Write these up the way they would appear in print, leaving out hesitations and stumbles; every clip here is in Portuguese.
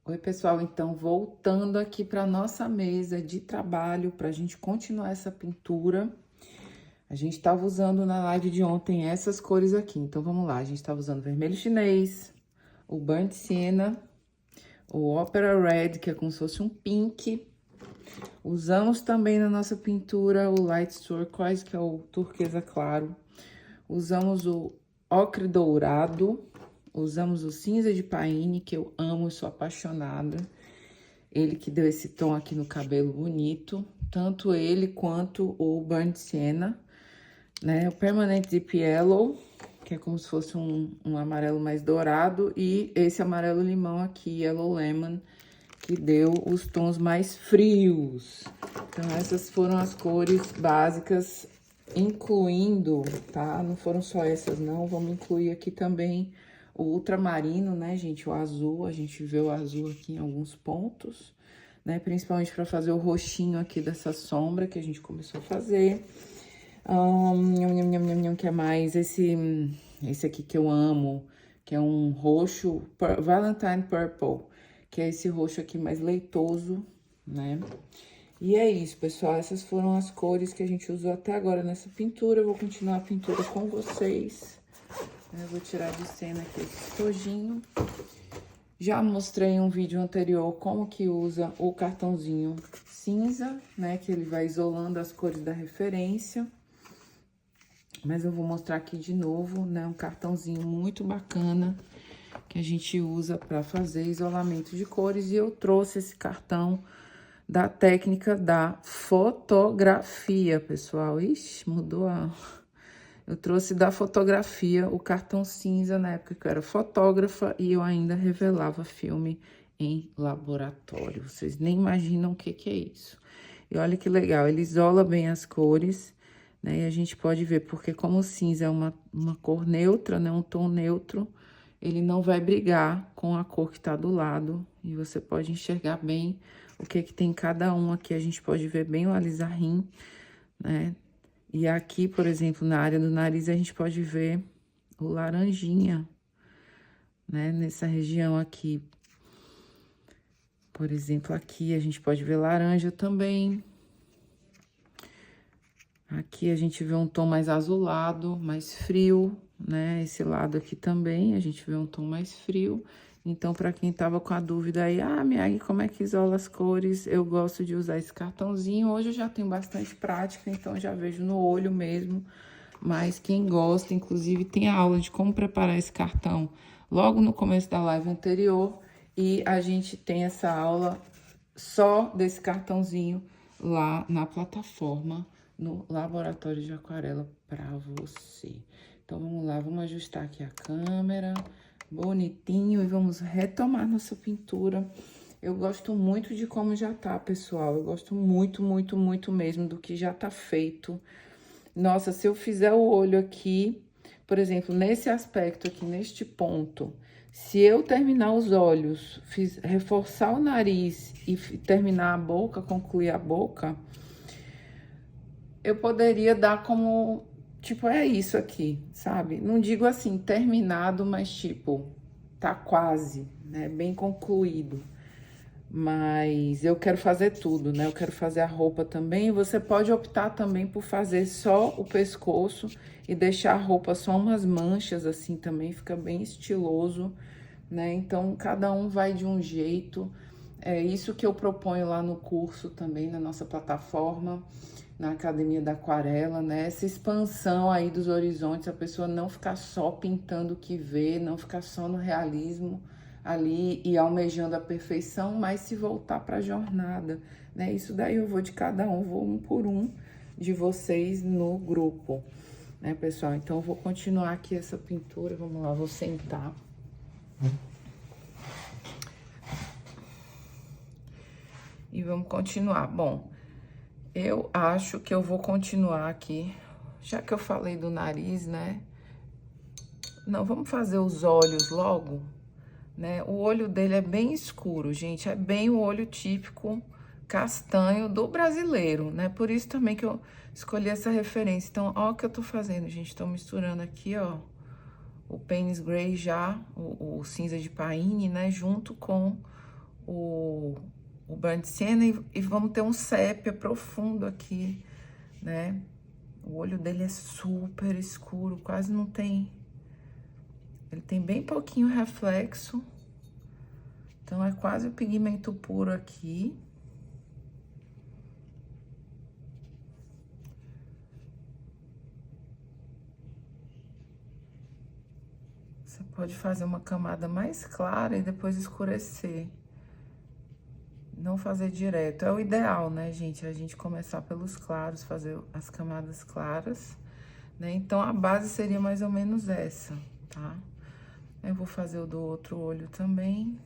Oi, pessoal, então voltando aqui para nossa mesa de trabalho para a gente continuar essa pintura. A gente estava usando na live de ontem essas cores aqui, então vamos lá. A gente estava usando vermelho chinês, o burnt sienna, o opera red, que é como se fosse um pink. Usamos também na nossa pintura o light turquoise, que é o turquesa claro. Usamos o ocre dourado. Usamos o cinza de paine, que eu amo e sou apaixonada. Ele que deu esse tom aqui no cabelo bonito. Tanto ele quanto o burnt sienna, né? O permanent deep yellow, que é como se fosse um amarelo mais dourado. E esse amarelo limão aqui, yellow lemon, que deu os tons mais frios. Então, essas foram as cores básicas, incluindo, tá? Não foram só essas, não. Vamos incluir aqui também o ultramarino, né, gente? O azul, a gente vê o azul aqui em alguns pontos, né? Principalmente para fazer o roxinho aqui dessa sombra que a gente começou a fazer. Que é mais esse aqui que eu amo, que é um roxo, Valentine Purple, que é esse roxo aqui mais leitoso, né? E é isso, pessoal, essas foram as cores que a gente usou até agora nessa pintura. Eu vou continuar a pintura com vocês. Eu vou tirar de cena aqui esse tojinho. Já mostrei em um vídeo anterior como que usa o cartãozinho cinza, né? Que ele vai isolando as cores da referência. Mas eu vou mostrar aqui de novo, né? Um cartãozinho muito bacana que a gente usa para fazer isolamento de cores. E eu trouxe esse cartão da técnica da fotografia, pessoal. Ixi, mudou a... Eu trouxe da fotografia o cartão cinza na época que eu era fotógrafa e eu ainda revelava filme em laboratório. Vocês nem imaginam o que que é isso. E olha que legal, ele isola bem as cores, né? E a gente pode ver, porque como o cinza é uma cor neutra, né? Um tom neutro, ele não vai brigar com a cor que tá do lado. E você pode enxergar bem o que que tem em cada um aqui. A gente pode ver bem o alizarim, né? E aqui, por exemplo, na área do nariz, a gente pode ver o laranjinha, né? Nessa região aqui. Por exemplo, aqui a gente pode ver laranja também. Aqui a gente vê um tom mais azulado, mais frio, né? Esse lado aqui também a gente vê um tom mais frio. Então, para quem tava com a dúvida aí, Miagi, como é que isola as cores? Eu gosto de usar esse cartãozinho. Hoje eu já tenho bastante prática, então já vejo no olho mesmo. Mas quem gosta, inclusive, tem a aula de como preparar esse cartão logo no começo da live anterior. E a gente tem essa aula só desse cartãozinho lá na plataforma, no laboratório de aquarela para você. Então, vamos lá, vamos ajustar aqui a câmera, bonitinho, e vamos retomar nossa pintura. Eu gosto muito de como já tá, pessoal. Eu gosto muito, muito, muito mesmo do que já tá feito. Nossa, se eu fizer o olho aqui, por exemplo, nesse aspecto aqui, neste ponto, se eu terminar os olhos, reforçar o nariz e terminar a boca, concluir a boca, eu poderia dar como, tipo, é isso aqui, sabe? Não digo assim, terminado, mas tipo, tá quase, né? Bem concluído. Mas eu quero fazer tudo, né? Eu quero fazer a roupa também. Você pode optar também por fazer só o pescoço e deixar a roupa só umas manchas, assim, também fica bem estiloso, né? Então, cada um vai de um jeito. É isso que eu proponho lá no curso também, na nossa plataforma, na Academia da Aquarela, né? Essa expansão aí dos horizontes, a pessoa não ficar só pintando o que vê, não ficar só no realismo ali e almejando a perfeição, mas se voltar para a jornada, né? Isso daí eu vou de cada um, vou um por um de vocês no grupo, né, pessoal? Então, eu vou continuar aqui essa pintura, vamos lá, vou sentar. E vamos continuar. Bom, eu acho que eu vou continuar aqui, já que eu falei do nariz, né? Não, vamos fazer os olhos logo, né? O olho dele é bem escuro, gente, é bem o olho típico castanho do brasileiro, né? Por isso também que eu escolhi essa referência. Então, ó o que eu tô fazendo, gente. Tô misturando aqui, ó, o Payne's Gray já, o cinza de paine, né? Junto com o Burnt Sienna e vamos ter um sépia profundo aqui, né? O olho dele é super escuro, quase não tem... Ele tem bem pouquinho reflexo. Então, é quase o pigmento puro aqui. Você pode fazer uma camada mais clara e depois escurecer. Não fazer direto. É o ideal, né, gente? A gente começar pelos claros, fazer as camadas claras, né? Então, a base seria mais ou menos essa, tá? Eu vou fazer o do outro olho também.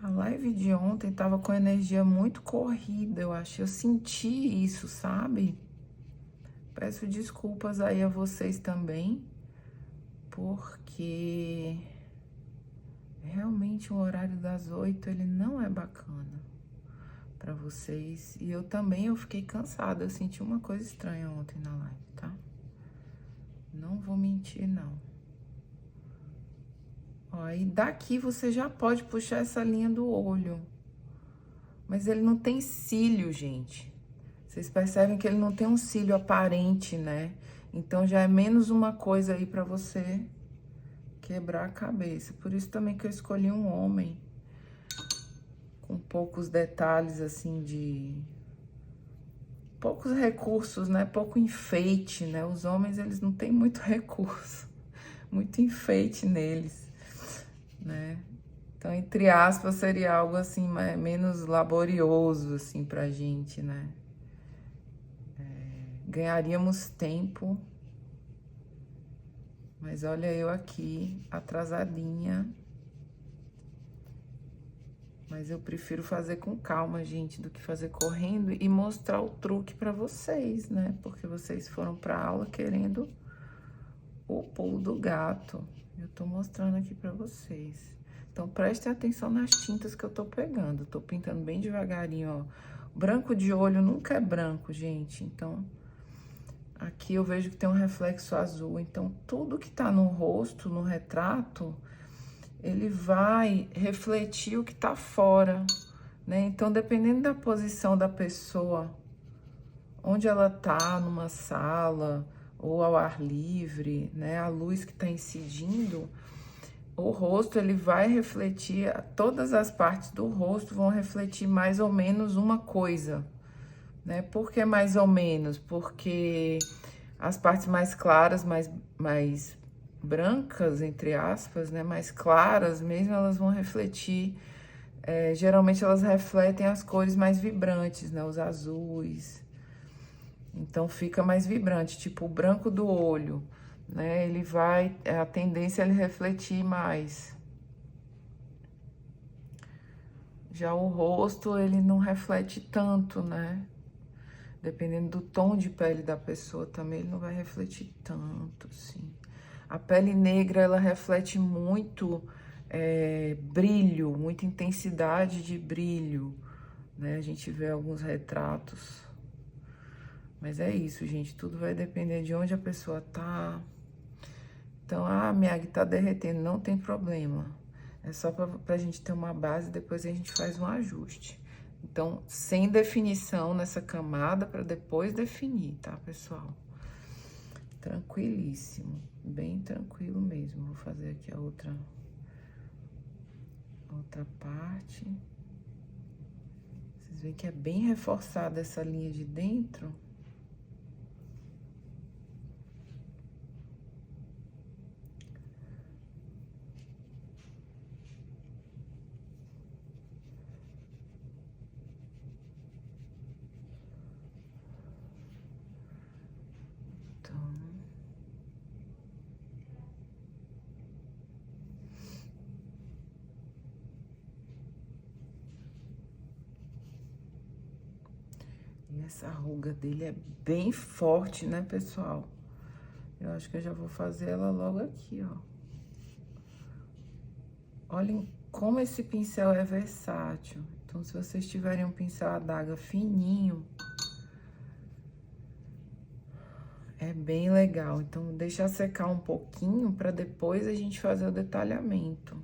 A live de ontem tava com energia muito corrida, eu acho. Eu senti isso, sabe? Peço desculpas aí a vocês também, porque realmente o horário das 8, ele não é bacana pra vocês. E eu também, eu fiquei cansada, eu senti uma coisa estranha ontem na live, tá? Não vou mentir, não. Ó, e daqui você já pode puxar essa linha do olho. Mas ele não tem cílio, gente. Vocês percebem que ele não tem um cílio aparente, né? Então, já é menos uma coisa aí pra você quebrar a cabeça. Por isso também que eu escolhi um homem com poucos detalhes, assim, de... poucos recursos, né? Pouco enfeite, né? Os homens, eles não têm muito recurso, muito enfeite neles, né? Então, entre aspas, seria algo, assim, menos laborioso, assim, pra gente, né? Ganharíamos tempo, mas olha eu aqui, atrasadinha. Mas eu prefiro fazer com calma, gente, do que fazer correndo e mostrar o truque pra vocês, né? Porque vocês foram pra aula querendo o pulo do gato. Eu tô mostrando aqui pra vocês. Então, prestem atenção nas tintas que eu tô pegando. Eu tô pintando bem devagarinho, ó. Branco de olho nunca é branco, gente. Então... aqui eu vejo que tem um reflexo azul, então tudo que tá no rosto, no retrato, ele vai refletir o que tá fora, né? Então, dependendo da posição da pessoa, onde ela tá, numa sala ou ao ar livre, né? A luz que tá incidindo, o rosto, ele vai refletir, todas as partes do rosto vão refletir mais ou menos uma coisa, né? Por que mais ou menos? Porque as partes mais claras, mais brancas, entre aspas, né? Mais claras mesmo, elas vão refletir. Geralmente elas refletem as cores mais vibrantes, né? Os azuis. Então fica mais vibrante, tipo o branco do olho, né? Ele vai, a tendência é ele refletir mais. Já o rosto, ele não reflete tanto, né? Dependendo do tom de pele da pessoa também, ele não vai refletir tanto, assim. A pele negra, ela reflete muito brilho, muita intensidade de brilho, né? A gente vê alguns retratos. Mas é isso, gente, tudo vai depender de onde a pessoa tá. Então, Miag, tá derretendo, não tem problema. É só pra gente ter uma base, depois a gente faz um ajuste. Então, sem definição nessa camada, para depois definir, tá, pessoal? Tranquilíssimo, bem tranquilo mesmo. Vou fazer aqui a outra parte. Vocês veem que é bem reforçada essa linha de dentro. E essa ruga dele é bem forte, né, pessoal? Eu acho que eu já vou fazer ela logo aqui, ó. Olhem como esse pincel é versátil. Então, se vocês tiverem um pincel adaga fininho, É bem legal. Então, deixa secar um pouquinho para depois a gente fazer o detalhamento.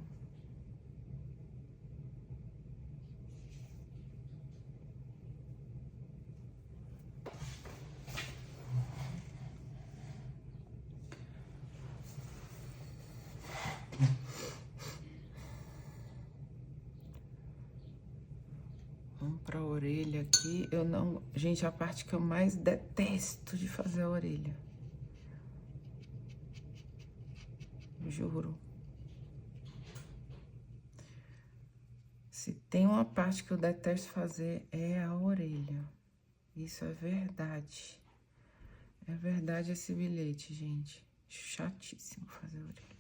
Vamos pra orelha aqui. Eu não... Gente, a parte que eu mais detesto de fazer a orelha. Juro. Se tem uma parte que eu detesto fazer, é a orelha. Isso é verdade. É verdade esse bilhete, gente. Chatíssimo fazer a orelha.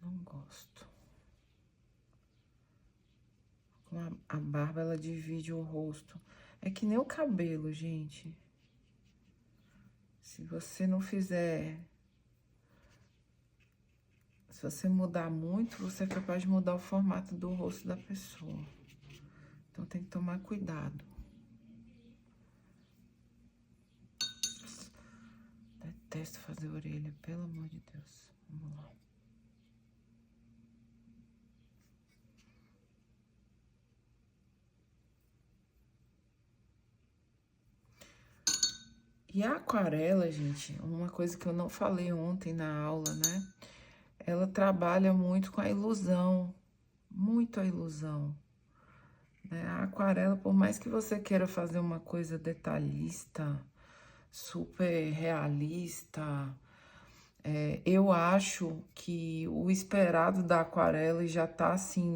Não gosto. A barba, ela divide o rosto. É que nem o cabelo, gente. Se você não fizer... Se você mudar muito, você é capaz de mudar o formato do rosto da pessoa. Então, tem que tomar cuidado. Detesto fazer orelha, pelo amor de Deus. Vamos lá. E a aquarela, gente, uma coisa que eu não falei ontem na aula, né? Ela trabalha muito com a ilusão, muito a ilusão. Né? A aquarela, por mais que você queira fazer uma coisa detalhista, super realista, eu acho que o esperado da aquarela já tá assim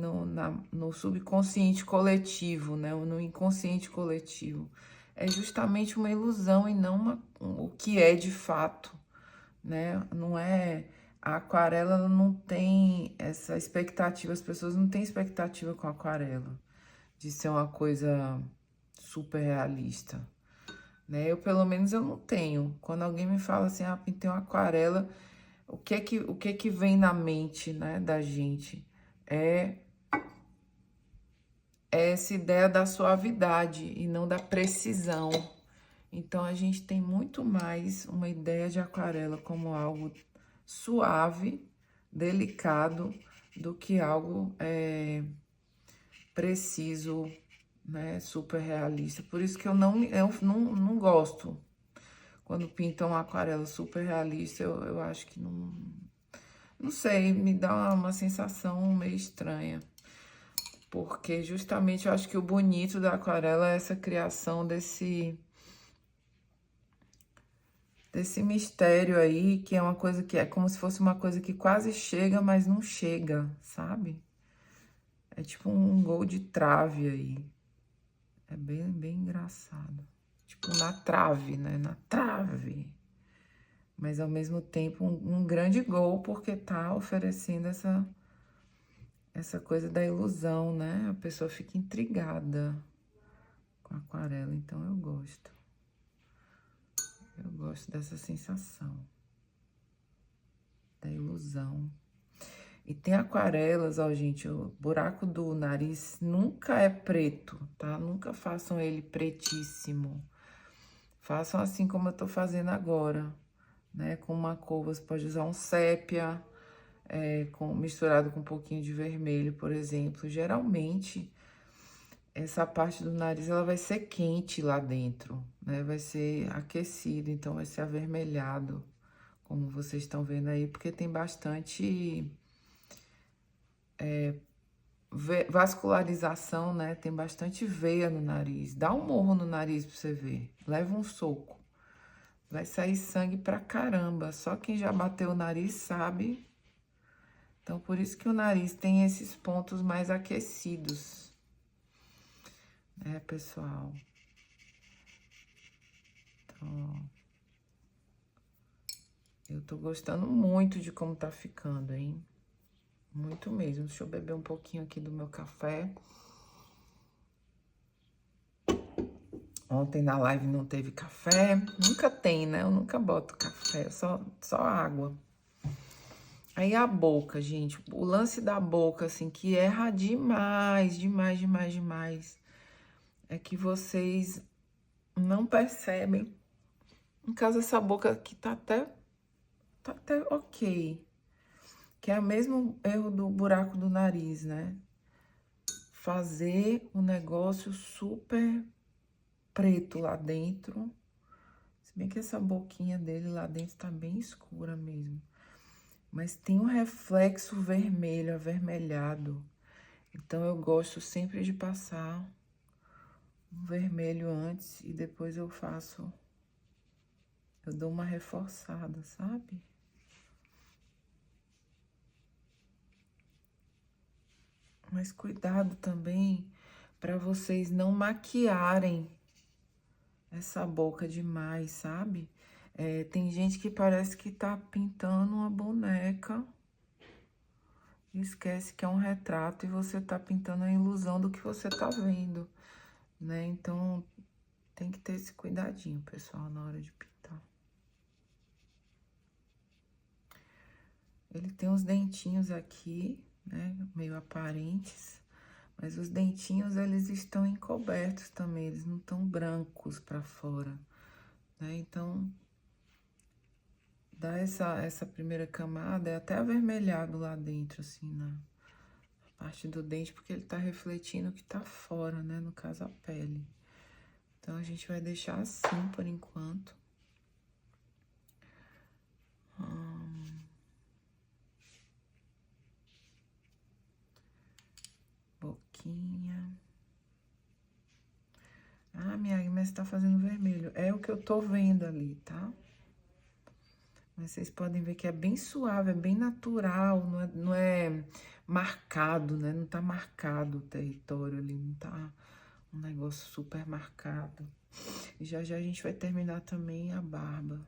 no subconsciente coletivo, né? No inconsciente coletivo. É justamente uma ilusão e não o que é de fato, né? Não é... A aquarela ela não tem essa expectativa, as pessoas não têm expectativa com a aquarela, de ser uma coisa super realista, né? Eu, pelo menos, eu não tenho. Quando alguém me fala assim, ah, pintei uma aquarela, o que que vem na mente, né, da gente? É essa ideia da suavidade e não da precisão. Então, a gente tem muito mais uma ideia de aquarela como algo suave, delicado, do que algo preciso, né, super realista. Por isso que eu não gosto. Quando pintam uma aquarela super realista, eu acho que não... Não sei, me dá uma sensação meio estranha. Porque justamente eu acho que o bonito da aquarela é essa criação desse mistério aí, que é uma coisa que é como se fosse uma coisa que quase chega, mas não chega, sabe? É tipo um gol de trave aí. É bem engraçado. Tipo, na trave, né? Na trave. Mas, ao mesmo tempo, um grande gol, porque tá oferecendo essa coisa da ilusão, né? A pessoa fica intrigada com a aquarela, então eu gosto. Eu gosto dessa sensação. Da ilusão. E tem aquarelas, ó, gente, o buraco do nariz nunca é preto, tá? Nunca façam ele pretíssimo. Façam assim como eu tô fazendo agora, né? Com uma cor, você pode usar um sépia, misturado com um pouquinho de vermelho, por exemplo. Geralmente, essa parte do nariz, ela vai ser quente lá dentro, né? Vai ser aquecido, então vai ser avermelhado, como vocês estão vendo aí, porque tem bastante vascularização, né? Tem bastante veia no nariz. Dá um morro no nariz pra você ver. Leva um soco. Vai sair sangue pra caramba. Só quem já bateu o nariz sabe. Então, por isso que o nariz tem esses pontos mais aquecidos. Né, pessoal? Então, eu tô gostando muito de como tá ficando, hein? Muito mesmo. Deixa eu beber um pouquinho aqui do meu café. Ontem na live não teve café. Nunca tem, né? Eu nunca boto café, só água. Aí a boca, gente, o lance da boca, assim, que erra demais, demais, demais, demais, é que vocês não percebem. No caso, essa boca aqui tá até ok, que é o mesmo erro do buraco do nariz, né? Fazer o negócio super preto lá dentro. Se bem que essa boquinha dele lá dentro tá bem escura mesmo. Mas tem um reflexo vermelho, avermelhado. Então, eu gosto sempre de passar um vermelho antes e depois eu dou uma reforçada, sabe? Mas cuidado também para vocês não maquiarem essa boca demais, sabe? Tem gente que parece que tá pintando uma boneca e esquece que é um retrato e você tá pintando a ilusão do que você tá vendo, né? Então, tem que ter esse cuidadinho, pessoal, na hora de pintar. Ele tem uns dentinhos aqui, né, meio aparentes, mas os dentinhos, eles estão encobertos também, eles não estão brancos pra fora, né? Então, dá essa primeira camada, é até avermelhado lá dentro, assim, na parte do dente, porque ele tá refletindo o que tá fora, né, no caso, a pele. Então, a gente vai deixar assim, por enquanto. Boquinha. Ah, minha, mas tá fazendo vermelho. É o que eu tô vendo ali, tá? Mas vocês podem ver que é bem suave, é bem natural, não é marcado, né? Não tá marcado o território ali, não tá um negócio super marcado. E já já a gente vai terminar também a barba.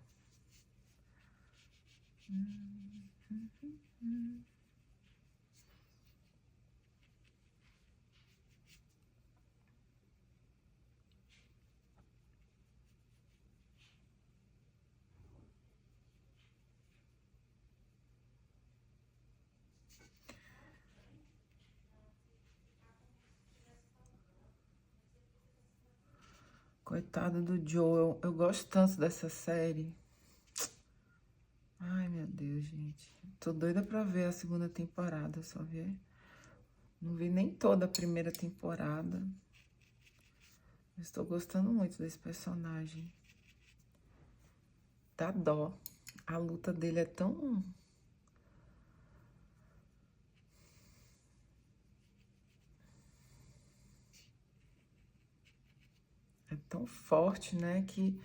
Coitado do Joe, eu gosto tanto dessa série. Ai, meu Deus, gente. Tô doida pra ver a segunda temporada, só ver. Não vi nem toda a primeira temporada. Estou gostando muito desse personagem. Dá dó. A luta dele é tão... É tão forte, né? Que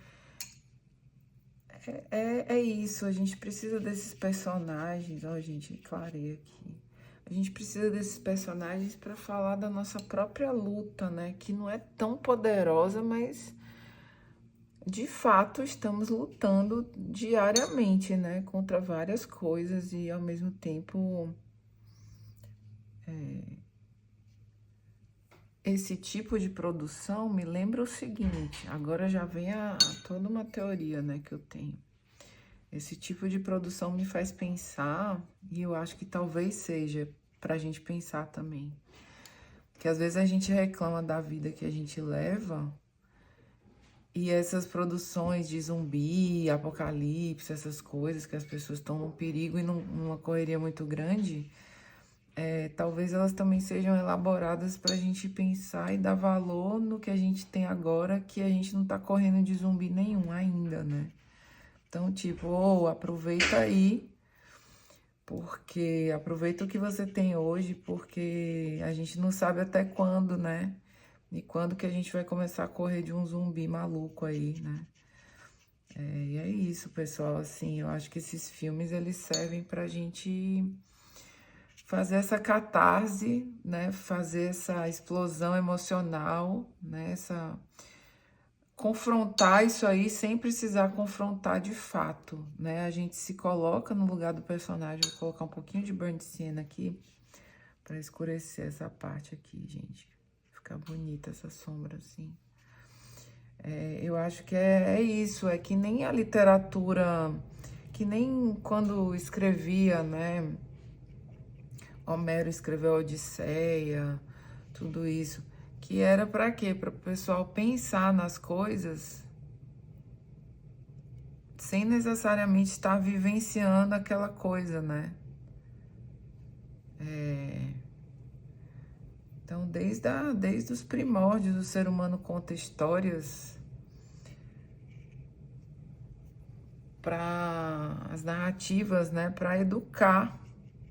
é isso. A gente precisa desses personagens. Ó, gente, clarei aqui. A gente precisa desses personagens para falar da nossa própria luta, né? Que não é tão poderosa, mas de fato estamos lutando diariamente, né? Contra várias coisas e ao mesmo tempo. Esse tipo de produção me lembra o seguinte, agora já vem toda uma teoria, né, que eu tenho. Esse tipo de produção me faz pensar, e eu acho que talvez seja pra gente pensar também, que às vezes a gente reclama da vida que a gente leva, e essas produções de zumbi, apocalipse, essas coisas que as pessoas estão num perigo e numa correria muito grande, talvez elas também sejam elaboradas para a gente pensar e dar valor no que a gente tem agora, que a gente não tá correndo de zumbi nenhum ainda, né? Então, tipo, aproveita aí, porque aproveita o que você tem hoje, porque a gente não sabe até quando, né? E quando que a gente vai começar a correr de um zumbi maluco aí, né? E é isso, pessoal, assim, eu acho que esses filmes, eles servem pra gente fazer essa catarse, né? Fazer essa explosão emocional, né? Confrontar isso aí sem precisar confrontar de fato, né? A gente se coloca no lugar do personagem. Vou colocar um pouquinho de burn scene aqui para escurecer essa parte aqui, gente. Ficar bonita essa sombra assim. Eu acho que é isso, é que nem a literatura que nem quando escrevia, né? Homero escreveu a Odisseia, tudo isso. Que era para quê? Para o pessoal pensar nas coisas sem necessariamente estar vivenciando aquela coisa, né? Então, desde os primórdios, o ser humano conta histórias para as narrativas, né? Para educar,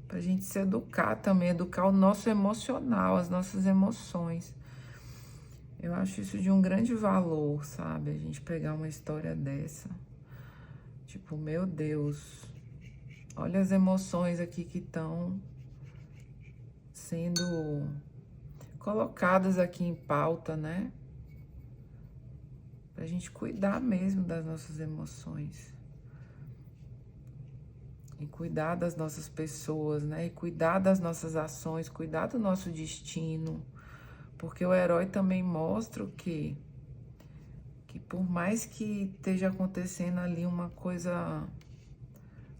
para a gente se educar também, educar o nosso emocional, as nossas emoções. Eu acho isso de um grande valor, sabe? A gente pegar uma história dessa. Tipo, meu Deus, olha as emoções aqui que estão sendo colocadas aqui em pauta, né? Pra gente cuidar mesmo das nossas emoções. E cuidar das nossas pessoas, né? E cuidar das nossas ações, cuidar do nosso destino. Porque o herói também mostra o quê? Que por mais que esteja acontecendo ali uma coisa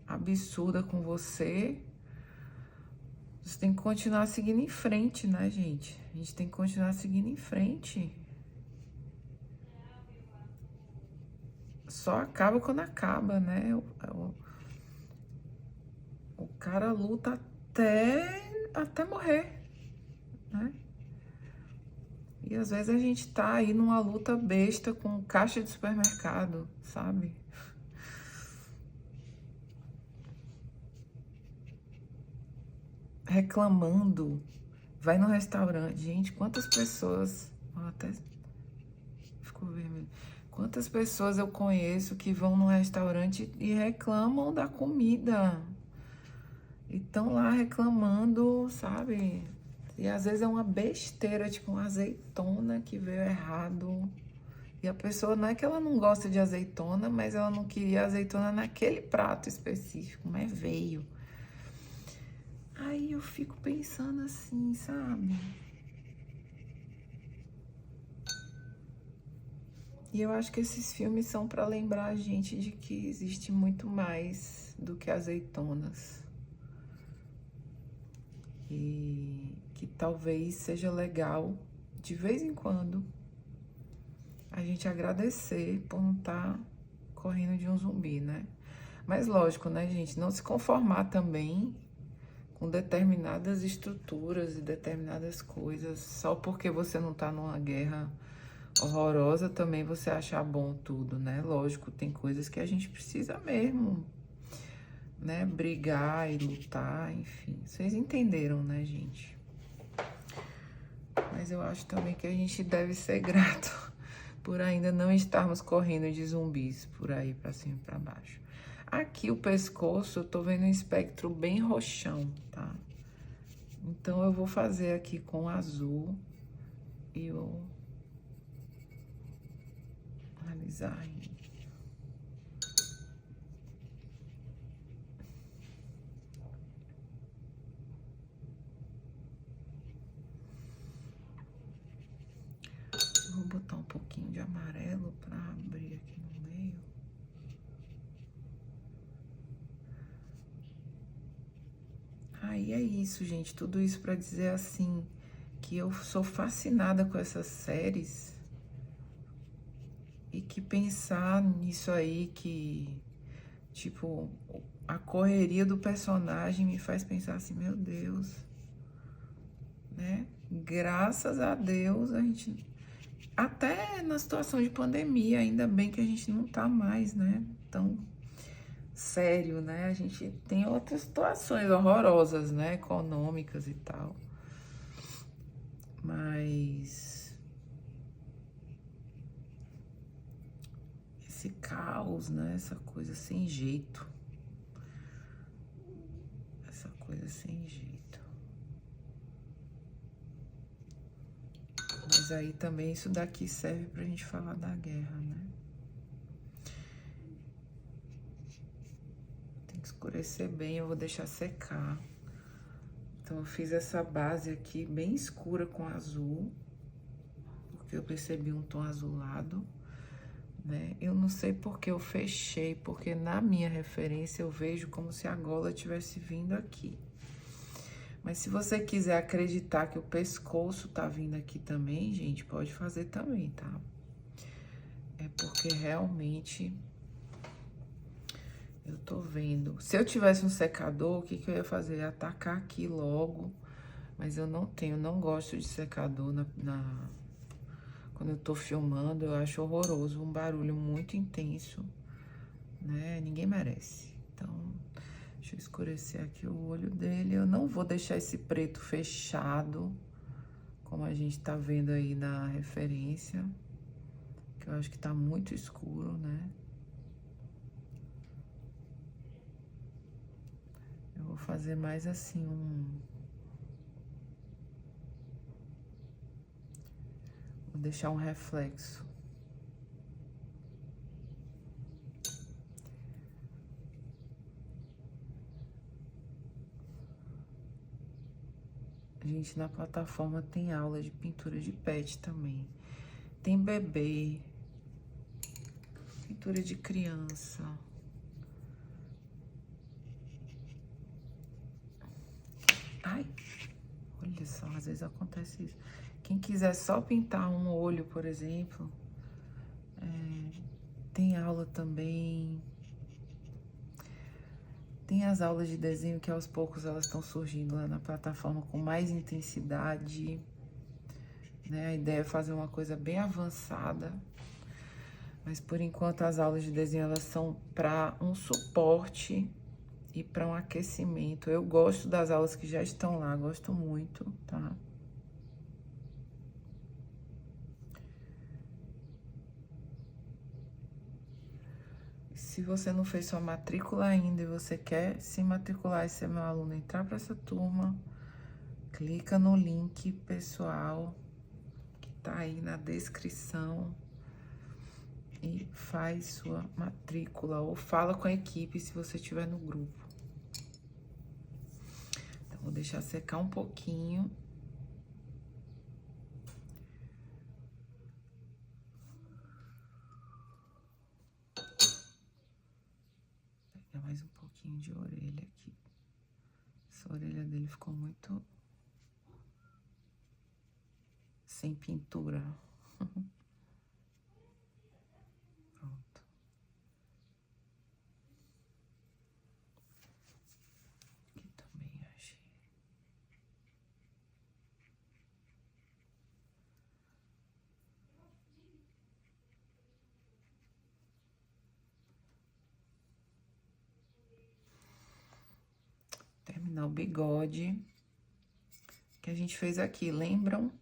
absurda com você, você tem que continuar seguindo em frente, né, gente? A gente tem que continuar seguindo em frente. Só acaba quando acaba, né? O cara luta até morrer, né? E às vezes a gente tá aí numa luta besta com caixa de supermercado, sabe? Reclamando. Vai no restaurante. Gente, quantas pessoas. Até ficou vermelho. Quantas pessoas eu conheço que vão no restaurante e reclamam da comida. E estão lá reclamando, sabe? E às vezes é uma besteira, tipo uma azeitona que veio errado. E a pessoa não é que ela não gosta de azeitona, mas ela não queria azeitona naquele prato específico, mas veio. Aí eu fico pensando assim, sabe? E eu acho que esses filmes são para lembrar a gente de que existe muito mais do que azeitonas. E que talvez seja legal, de vez em quando, a gente agradecer por não estar correndo de um zumbi, né? Mas lógico, né, gente? Não se conformar também com determinadas estruturas e determinadas coisas. Só porque você não tá numa guerra horrorosa, também você achar bom tudo, né? Lógico, tem coisas que a gente precisa mesmo, né? Brigar e lutar, enfim. Vocês entenderam, né, gente? Mas eu acho também que a gente deve ser grato por ainda não estarmos correndo de zumbis por aí pra cima e pra baixo. Aqui o pescoço, eu tô vendo um espectro bem roxão, tá? Então eu vou fazer aqui com azul e eu analisar aí. Vou botar um pouquinho de amarelo para abrir aqui no meio. Aí é isso, gente. Tudo isso para dizer assim que eu sou fascinada com essas séries e que pensar nisso aí que tipo a correria do personagem me faz pensar assim, meu Deus, né? Graças a Deus a gente até na situação de pandemia, ainda bem que a gente não tá mais, né, tão sério, né? A gente tem outras situações horrorosas, né, econômicas e tal. Mas esse caos, né, essa coisa sem jeito. Essa coisa sem jeito. Mas aí também isso daqui serve pra gente falar da guerra, né? Tem que escurecer bem, eu vou deixar secar. Então eu fiz essa base aqui bem escura com azul, porque eu percebi um tom azulado. né? Eu não sei porque eu fechei, porque na minha referência eu vejo como se a gola tivesse vindo aqui. Mas se você quiser acreditar que o pescoço tá vindo aqui também, gente, pode fazer também, tá? É porque realmente eu tô vendo. Se eu tivesse um secador, o que que eu ia fazer? Eu ia atacar aqui logo. Mas eu não tenho, não gosto de secador quando eu tô filmando. Eu acho horroroso, um barulho muito intenso, né? Ninguém merece. Então, deixa eu escurecer aqui o olho dele. Eu não vou deixar esse preto fechado, como a gente tá vendo aí na referência, que eu acho que tá muito escuro, né? Eu vou fazer mais assim vou deixar um reflexo. Gente, na plataforma tem aula de pintura de pet também. Tem bebê, pintura de criança. Ai, olha só, às vezes acontece isso. Quem quiser só pintar um olho, por exemplo, tem aula também. Tem as aulas de desenho que aos poucos elas estão surgindo lá na plataforma com mais intensidade, né? A ideia é fazer uma coisa bem avançada. Mas por enquanto as aulas de desenho elas são para um suporte e para um aquecimento. Eu gosto das aulas que já estão lá, gosto muito, tá? Se você não fez sua matrícula ainda e você quer se matricular e ser meu aluno, entrar para essa turma, clica no link pessoal que tá aí na descrição e faz sua matrícula ou fala com a equipe se você estiver no grupo. Então, vou deixar secar um pouquinho. Pegar mais um pouquinho de orelha aqui. Essa orelha dele ficou muito sem pintura. Pronto. Aqui também achei. Terminar o bigode que a gente fez aqui, lembram?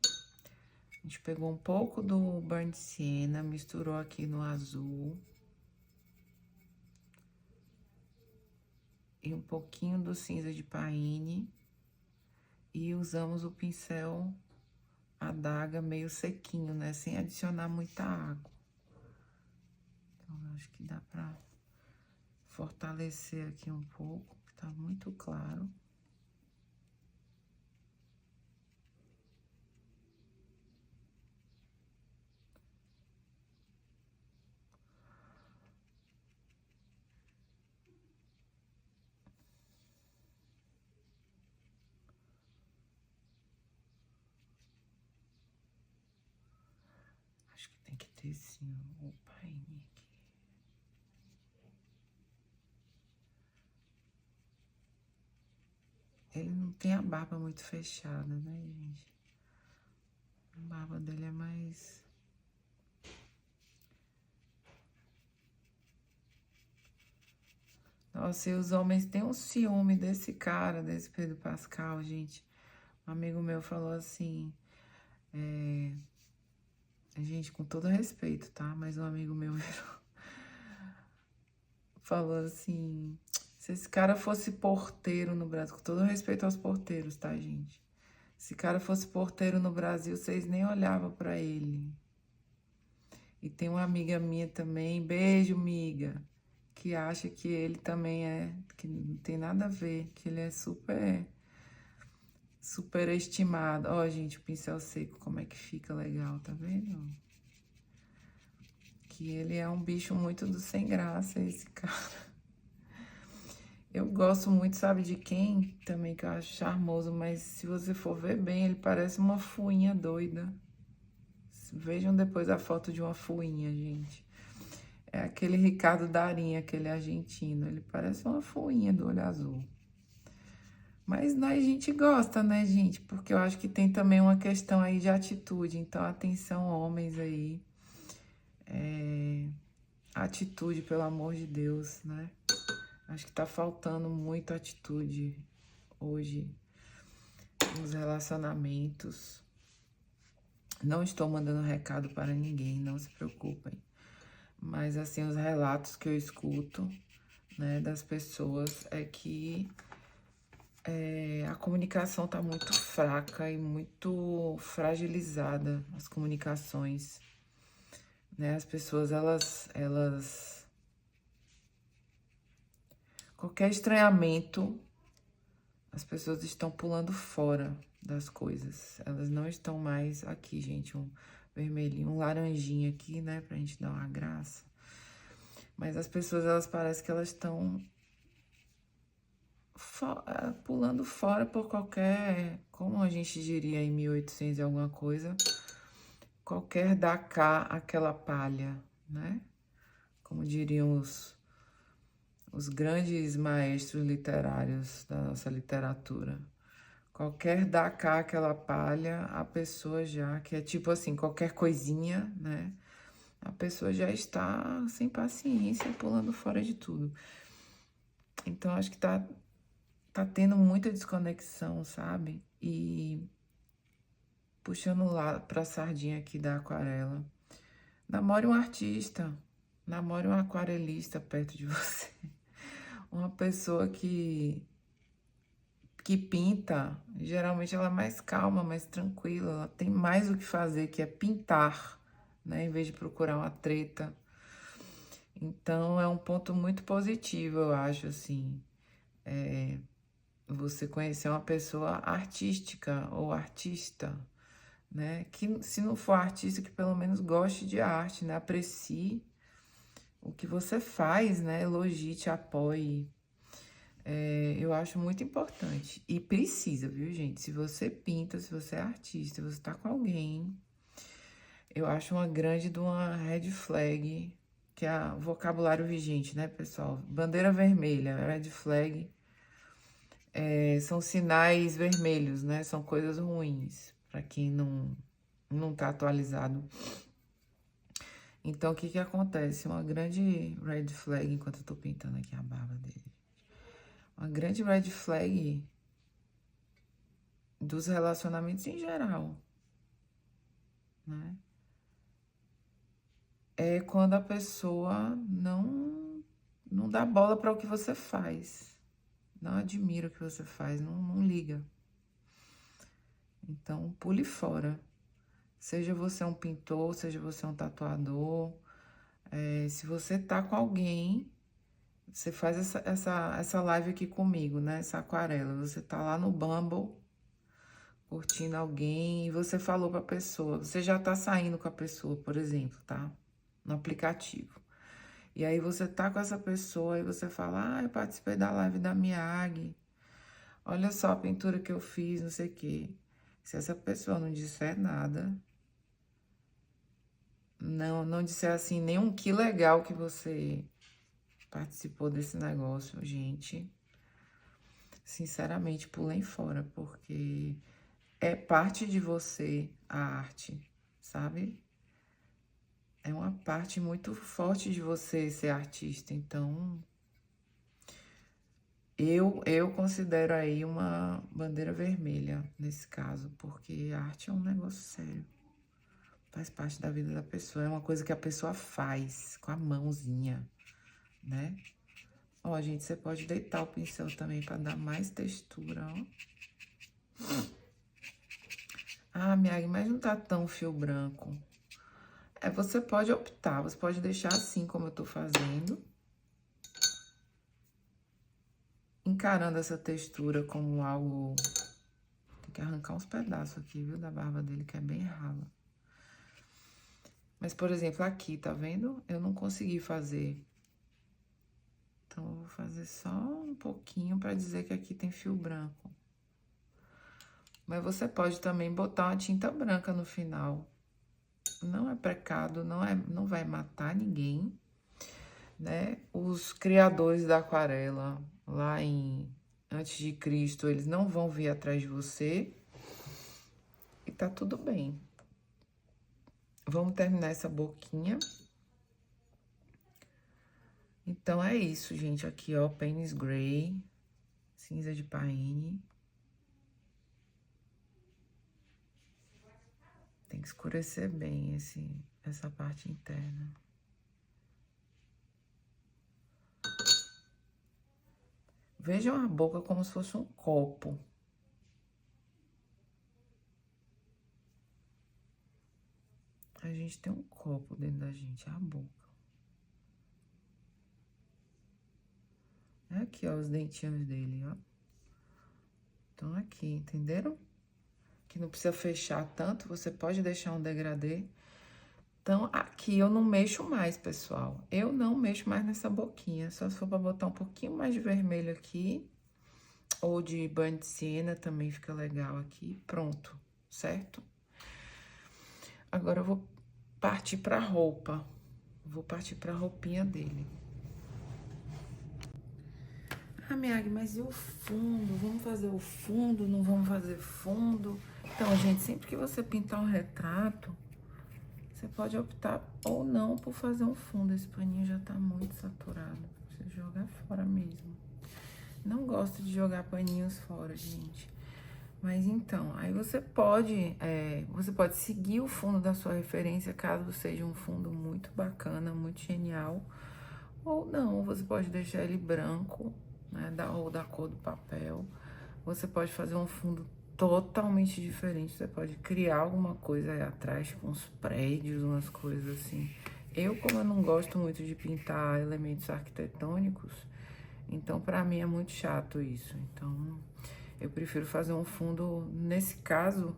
A gente pegou um pouco do Burnt Sienna, misturou aqui no azul. E um pouquinho do cinza de paine. E usamos o pincel adaga meio sequinho, né? Sem adicionar muita água. Então, eu acho que dá pra fortalecer aqui um pouco, que tá muito claro. Acho que tem que ter sim o paine aqui. Ele não tem a barba muito fechada, né, gente? A barba dele é mais... Nossa, e os homens têm um ciúme desse cara, desse Pedro Pascal, gente. Um amigo meu falou assim... Gente, com todo respeito, tá? Mas um amigo meu virou... falou assim... Se esse cara fosse porteiro no Brasil... Com todo respeito aos porteiros, tá, gente? Se esse cara fosse porteiro no Brasil, vocês nem olhavam pra ele. E tem uma amiga minha também, beijo, miga, que acha que ele também é, que não tem nada a ver, que ele é super estimado. Ó, gente, o pincel seco, como é que fica legal, tá vendo? que ele é um bicho muito do sem graça, esse cara. Eu gosto muito, sabe de quem? Também que eu acho charmoso, mas se você for ver bem, ele parece uma fuinha doida. Vejam depois a foto de uma fuinha, gente. É aquele Ricardo Darín, aquele argentino. Ele parece uma fuinha do olho azul. Mas a gente gosta, né, gente? Porque eu acho que tem também uma questão aí de atitude. Então, atenção, homens aí. Atitude, pelo amor de Deus, né? Acho que tá faltando muito atitude hoje nos relacionamentos. Não estou mandando recado para ninguém, não se preocupem. Mas, assim, os relatos que eu escuto, né, das pessoas é que a comunicação tá muito fraca e muito fragilizada, as comunicações, né? As pessoas, qualquer estranhamento, as pessoas estão pulando fora das coisas. Elas não estão mais aqui, gente, um vermelhinho, um laranjinho aqui, né, pra gente dar uma graça. Mas as pessoas, elas parecem que elas estão pulando fora por qualquer, como a gente diria em 1800 e alguma coisa, qualquer dá cá aquela palha, né? Como diriam os grandes maestros literários da nossa literatura. Qualquer dá cá aquela palha, a pessoa já, que é tipo assim, qualquer coisinha, né? A pessoa já está sem paciência, pulando fora de tudo. Então, acho que tá tendo muita desconexão, sabe? E puxando lá pra sardinha aqui da aquarela. Namore um artista, namore um aquarelista perto de você. Uma pessoa que pinta, geralmente ela é mais calma, mais tranquila, ela tem mais o que fazer, que é pintar, né? Em vez de procurar uma treta. Então, é um ponto muito positivo, eu acho, assim. Você conhecer uma pessoa artística ou artista, né? Que se não for artista, que pelo menos goste de arte, né? Aprecie o que você faz, né? Elogie, te apoie. Eu acho muito importante. E precisa, viu, gente? Se você pinta, se você é artista, você tá com alguém, eu acho uma grande de uma red flag, que é o vocabulário vigente, né, pessoal? Bandeira vermelha, red flag, são sinais vermelhos, né? São coisas ruins, para quem não tá atualizado. Então, o que que acontece? Uma grande red flag, enquanto eu tô pintando aqui a barba dele. Uma grande red flag dos relacionamentos em geral, né? É quando a pessoa não dá bola para o que você faz. Não admira o que você faz, não liga. Então, pule fora. Seja você um pintor, seja você um tatuador. Se você tá com alguém, você faz essa live aqui comigo, né? Essa aquarela. Você tá lá no Bumble, curtindo alguém, e você falou pra pessoa. Você já tá saindo com a pessoa, por exemplo, tá? No aplicativo. E aí você tá com essa pessoa e você fala, eu participei da live da Miyagi. Olha só a pintura que eu fiz, não sei o quê. Se essa pessoa não disser nada, não disser assim, nenhum que legal que você participou desse negócio, gente, sinceramente, pulem fora, porque é parte de você a arte, sabe? É uma parte muito forte de você ser artista, então eu considero aí uma bandeira vermelha nesse caso, porque a arte é um negócio sério. Faz parte da vida da pessoa, é uma coisa que a pessoa faz com a mãozinha, né? Ó, gente, você pode deitar o pincel também para dar mais textura, ó. Ah, Miag, mas não tá tão fio branco. Você pode optar, você pode deixar assim como eu tô fazendo. Encarando essa textura como algo... Tem que arrancar uns pedaços aqui, viu, da barba dele, que é bem rala. Mas, por exemplo, aqui, tá vendo? Eu não consegui fazer. Então, eu vou fazer só um pouquinho pra dizer que aqui tem fio branco. Mas você pode também botar uma tinta branca no final. Não é pecado, não vai matar ninguém, né? Os criadores da aquarela, lá em antes de Cristo, eles não vão vir atrás de você. E tá tudo bem. Vamos terminar essa boquinha. Então, é isso, gente. Aqui, ó, Payne's Gray, cinza de paine. Tem que escurecer bem essa parte interna. Vejam a boca como se fosse um copo. A gente tem um copo dentro da gente, a boca. É aqui, ó, os dentinhos dele, ó. Então, aqui, entenderam? Que não precisa fechar tanto, você pode deixar um degradê. Então, aqui eu não mexo mais, pessoal. Eu não mexo mais nessa boquinha. Só se for pra botar um pouquinho mais de vermelho aqui. Ou de banho de siena também fica legal aqui. Pronto, certo? Agora eu vou partir pra roupa. Vou partir pra roupinha dele. Ah, Miag, mas e o fundo? Vamos fazer o fundo? Não vamos fazer fundo? Então, gente, sempre que você pintar um retrato, você pode optar ou não por fazer um fundo. Esse paninho já tá muito saturado. Você joga fora mesmo. Não gosto de jogar paninhos fora, gente. Mas então, aí você pode seguir o fundo da sua referência, caso seja um fundo muito bacana, muito genial. Ou não, você pode deixar ele branco, né, ou da cor do papel. Você pode fazer um fundo totalmente diferente. Você pode criar alguma coisa aí atrás, tipo uns prédios, umas coisas assim. Como eu não gosto muito de pintar elementos arquitetônicos, então pra mim é muito chato isso. Então, eu prefiro fazer um fundo, nesse caso,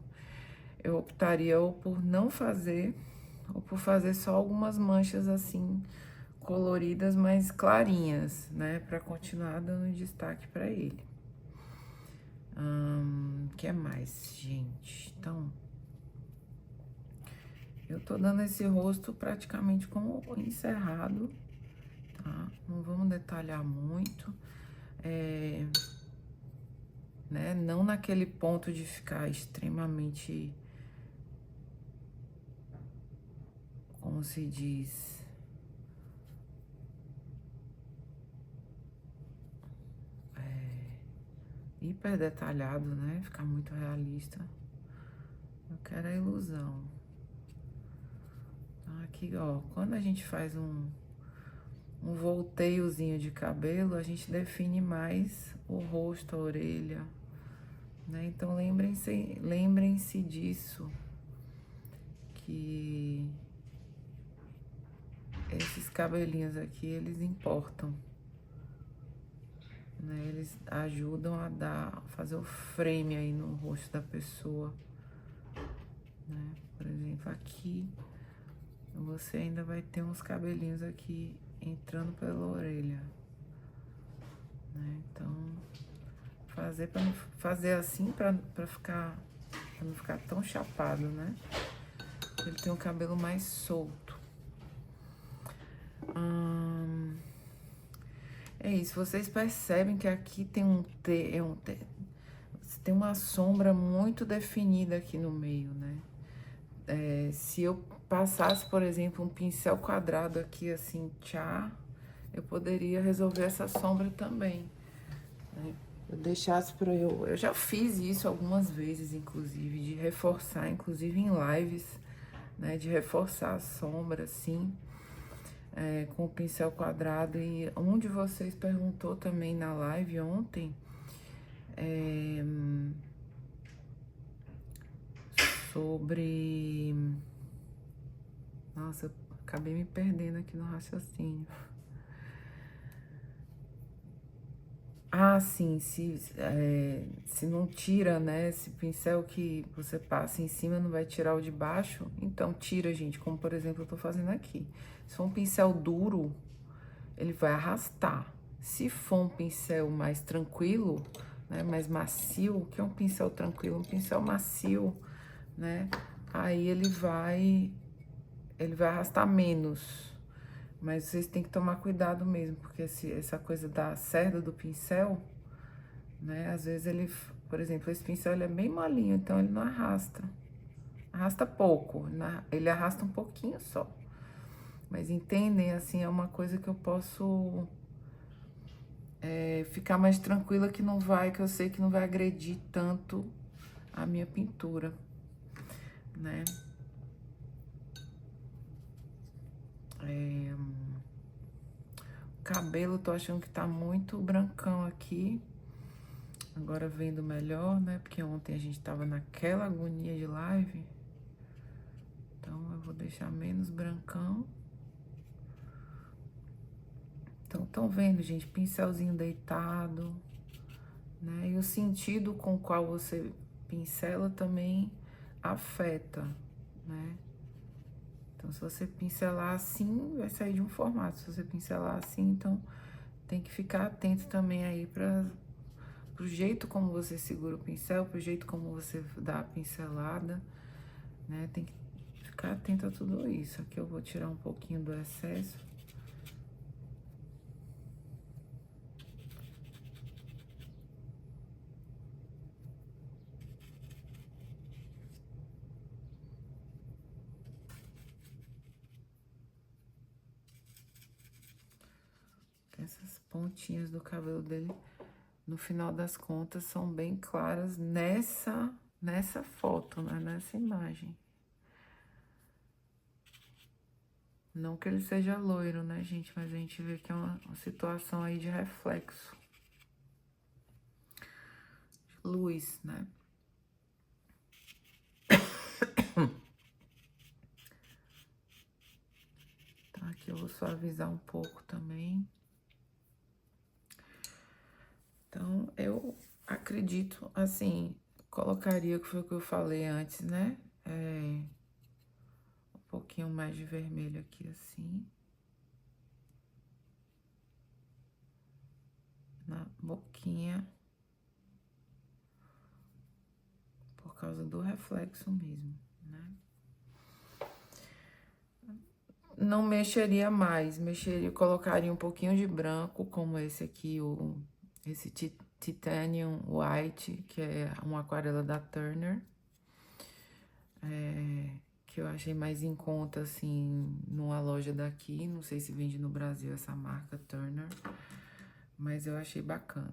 eu optaria ou por não fazer, ou por fazer só algumas manchas assim, coloridas, mas clarinhas, né? Pra continuar dando destaque pra ele. Que é mais, gente? Então, eu tô dando esse rosto praticamente como encerrado, tá? Não vamos detalhar muito. Né? Não naquele ponto de ficar extremamente, como se diz, hiper detalhado, né? Ficar muito realista. Eu quero a ilusão. Então, aqui, ó, quando a gente faz um volteiozinho de cabelo, a gente define mais o rosto, a orelha, né? Então, lembrem-se disso, que esses cabelinhos aqui, eles importam, né? Eles ajudam a fazer o frame aí no rosto da pessoa, né? Por exemplo, aqui, você ainda vai ter uns cabelinhos aqui entrando pela orelha, né? Então, fazer assim pra não ficar tão chapado, né? Ele tem um cabelo mais solto. É isso, vocês percebem que aqui tem tem uma sombra muito definida aqui no meio, né? Se eu passasse, por exemplo, um pincel quadrado aqui, assim, eu poderia resolver essa sombra também, né? Eu deixasse eu já fiz isso algumas vezes, inclusive, de reforçar, inclusive em lives, né? De reforçar a sombra, assim, com o pincel quadrado. E um de vocês perguntou também na live ontem, sobre... Nossa, eu acabei me perdendo aqui no raciocínio. Ah, sim, se não tira, né? Esse pincel que você passa em cima não vai tirar o de baixo, então tira, gente, como por exemplo eu tô fazendo aqui. Se for um pincel duro, ele vai arrastar. Se for um pincel mais tranquilo, né, mais macio, o que é um pincel tranquilo? Um pincel macio, né? Aí ele vai arrastar menos. Mas vocês têm que tomar cuidado mesmo, porque essa coisa da cerda do pincel, né? Às vezes ele, por exemplo, esse pincel ele é bem molinho, então ele não arrasta. Arrasta pouco, ele arrasta um pouquinho só. Mas entendem, assim, é uma coisa que eu posso ficar mais tranquila que não vai, que eu sei que não vai agredir tanto a minha pintura, né? O cabelo, tô achando que tá muito brancão aqui. Agora vendo melhor, né? Porque ontem a gente tava naquela agonia de live. Então eu vou deixar menos brancão. Então, estão vendo, gente? Pincelzinho deitado, né? E o sentido com o qual você pincela também afeta, né? Então, se você pincelar assim, vai sair de um formato. Se você pincelar assim, então tem que ficar atento também aí pro jeito como você segura o pincel, pro jeito como você dá a pincelada, né? Tem que ficar atento a tudo isso. Aqui eu vou tirar um pouquinho do excesso. Essas pontinhas do cabelo dele, no final das contas, são bem claras nessa foto, né? Nessa imagem. Não que ele seja loiro, né, gente? Mas a gente vê que é uma situação aí de reflexo. Luz, né? Tá, aqui eu vou suavizar um pouco também. Então, eu acredito, assim, colocaria, que foi o que eu falei antes, né? Um pouquinho mais de vermelho aqui, assim. Na boquinha. Por causa do reflexo mesmo, né? Não mexeria mais, colocaria um pouquinho de branco, como esse aqui, esse Titanium White, que é uma aquarela da Turner. Que eu achei mais em conta, assim, numa loja daqui. Não sei se vende no Brasil essa marca Turner, mas eu achei bacana.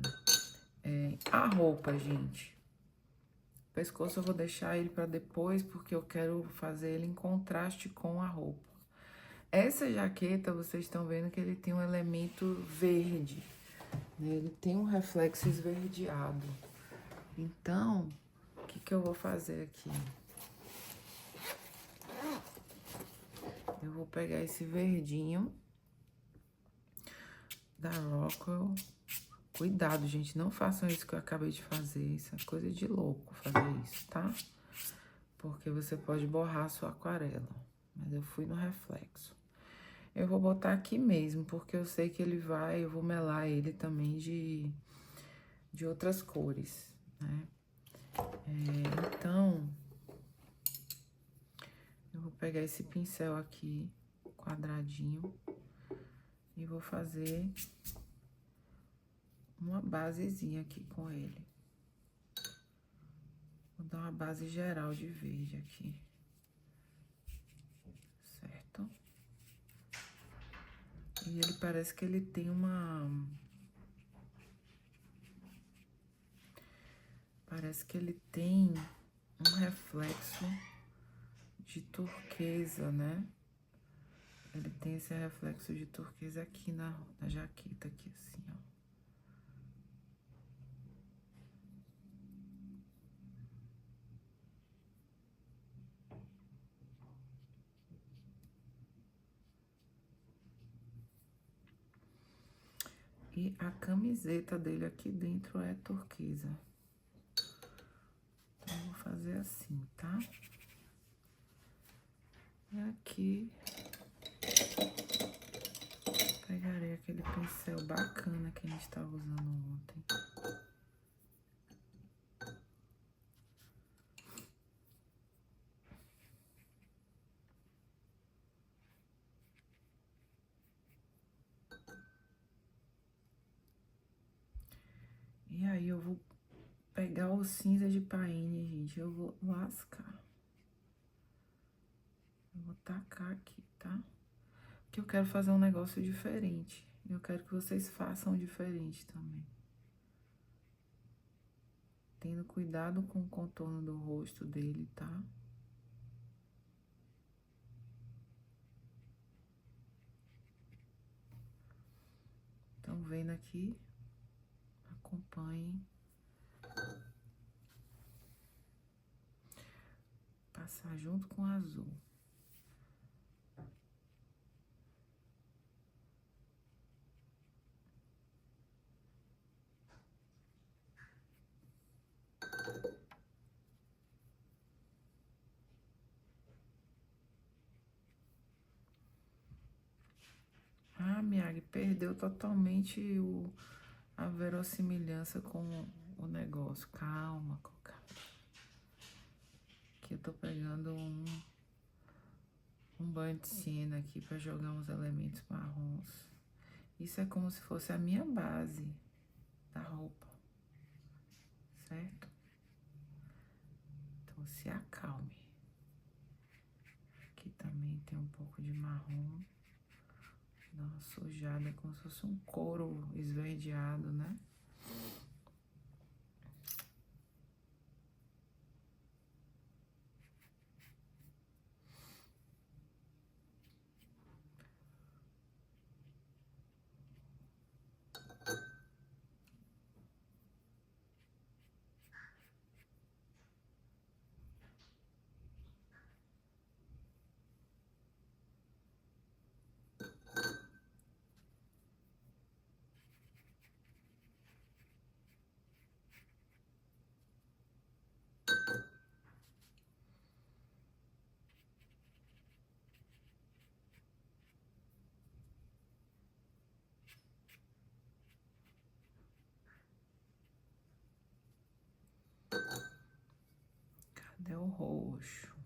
A roupa, gente. O pescoço eu vou deixar ele pra depois, porque eu quero fazer ele em contraste com a roupa. Essa jaqueta, vocês estão vendo que ele tem um elemento verde, né? Ele tem um reflexo esverdeado. Então, o que que eu vou fazer aqui? Eu vou pegar esse verdinho da Rockwell. Cuidado, gente, não façam isso que eu acabei de fazer. Isso é coisa de louco fazer isso, tá? Porque você pode borrar a sua aquarela. Mas eu fui no reflexo. Eu vou botar aqui mesmo, porque eu sei que eu vou melar ele também de outras cores, né? Então, eu vou pegar esse pincel aqui, quadradinho, e vou fazer uma basezinha aqui com ele. Vou dar uma base geral de verde aqui. Certo? E ele parece que ele tem Parece que ele tem um reflexo de turquesa, né? Ele tem esse reflexo de turquesa aqui na jaqueta, aqui assim, ó. E a camiseta dele aqui dentro é turquesa. Então, eu vou fazer assim, tá? E aqui, pegarei aquele pincel bacana que a gente tava usando ontem. E aí, eu vou pegar o cinza de paine, gente. Eu vou lascar. Eu vou tacar aqui, tá? Porque eu quero fazer um negócio diferente. Eu quero que vocês façam diferente também. Tendo cuidado com o contorno do rosto dele, tá? Então, vendo aqui, acompanhem. Passar junto com o azul. Ah, Miyagi, perdeu totalmente a verossimilhança com o negócio. Calma, Coca. Aqui eu tô pegando um banho de siena aqui pra jogar uns elementos marrons. Isso é como se fosse a minha base da roupa, certo? Então, se acalme. Aqui também tem um pouco de marrom. Dá uma sujada, como se fosse um couro esverdeado, né? Cadê o roxo?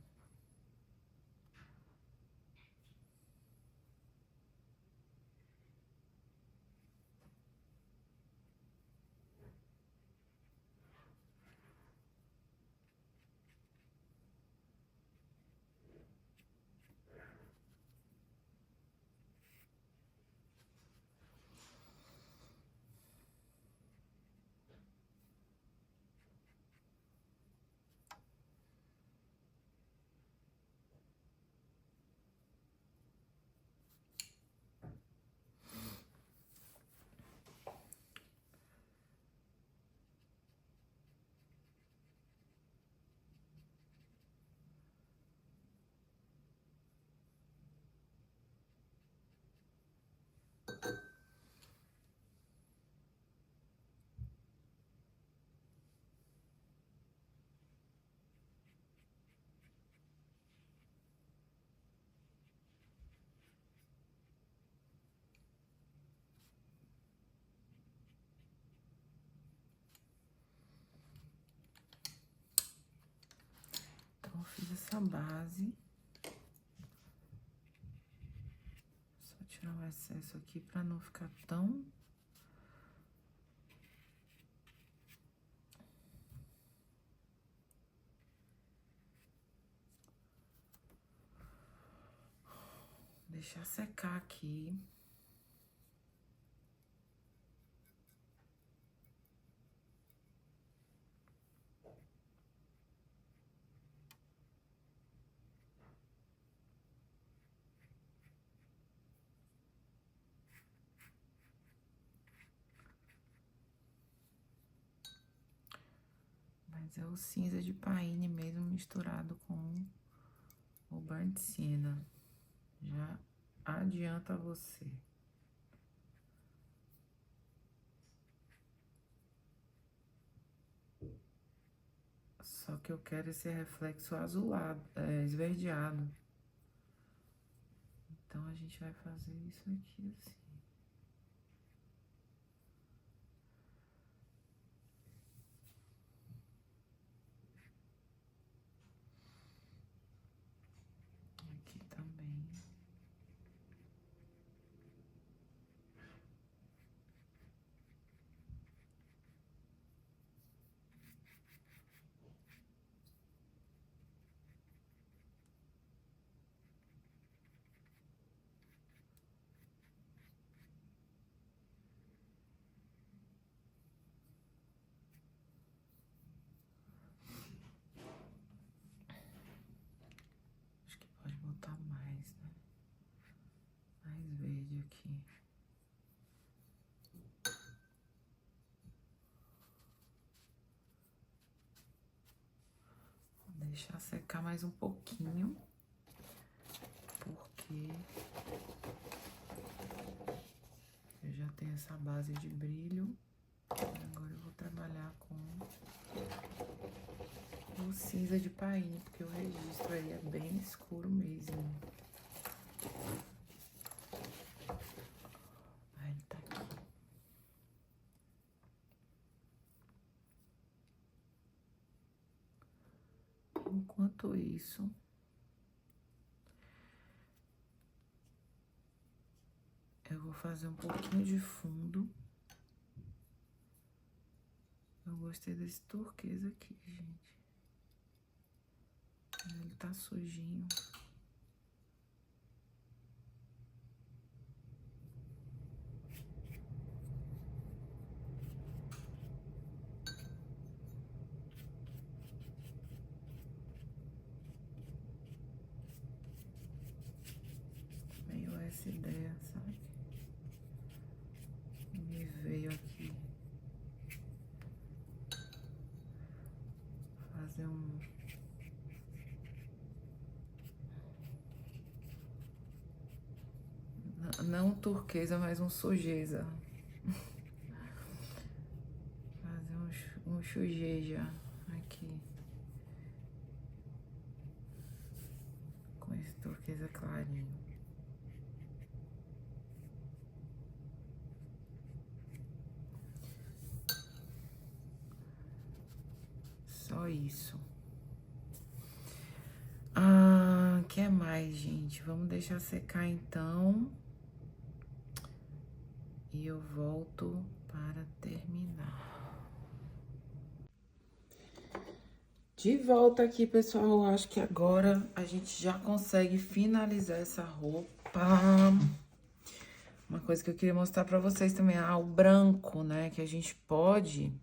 Então, eu fiz essa base. Só tirar o excesso aqui pra não ficar tão... Deixar secar aqui. Mas é o cinza de paine mesmo misturado com o burnt sienna. Já adianta você. Só que eu quero esse reflexo azulado, esverdeado. Então, a gente vai fazer isso aqui assim. Aqui também. Acho que pode botar mais, né? Mais verde aqui. Vou deixar secar mais um pouquinho. Porque eu já tenho essa base de brilho. Agora eu vou trabalhar com o cinza de painho, porque o registro aí é bem escuro mesmo. Aí ele tá aqui. Enquanto isso, eu vou fazer um pouquinho de fundo. Eu gostei desse turquesa aqui, gente. Ele tá sujinho. Meio essa ideia, sabe? Me veio aqui. Fazer um... Não um turquesa, mas um sujeza. Fazer um sujeja aqui. Com esse turquesa clarinho. Só isso. Que é mais, gente? Vamos deixar secar, então. E eu volto para terminar. De volta aqui, pessoal. Eu acho que agora a gente já consegue finalizar essa roupa. Uma coisa que eu queria mostrar pra vocês também, o branco, né? Que a gente pode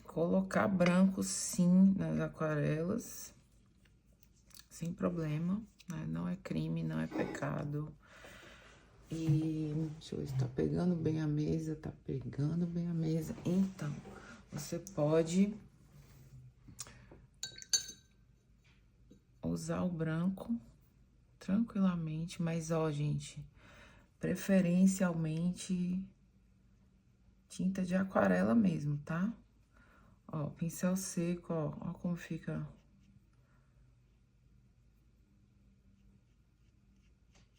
colocar branco, sim, nas aquarelas. Sem problema, né? Não é crime, não é pecado. E deixa eu ver se tá pegando bem a mesa. Tá pegando bem a mesa. Então, você pode usar o branco tranquilamente, mas ó, gente, preferencialmente tinta de aquarela mesmo, tá? Ó, pincel seco, ó como fica.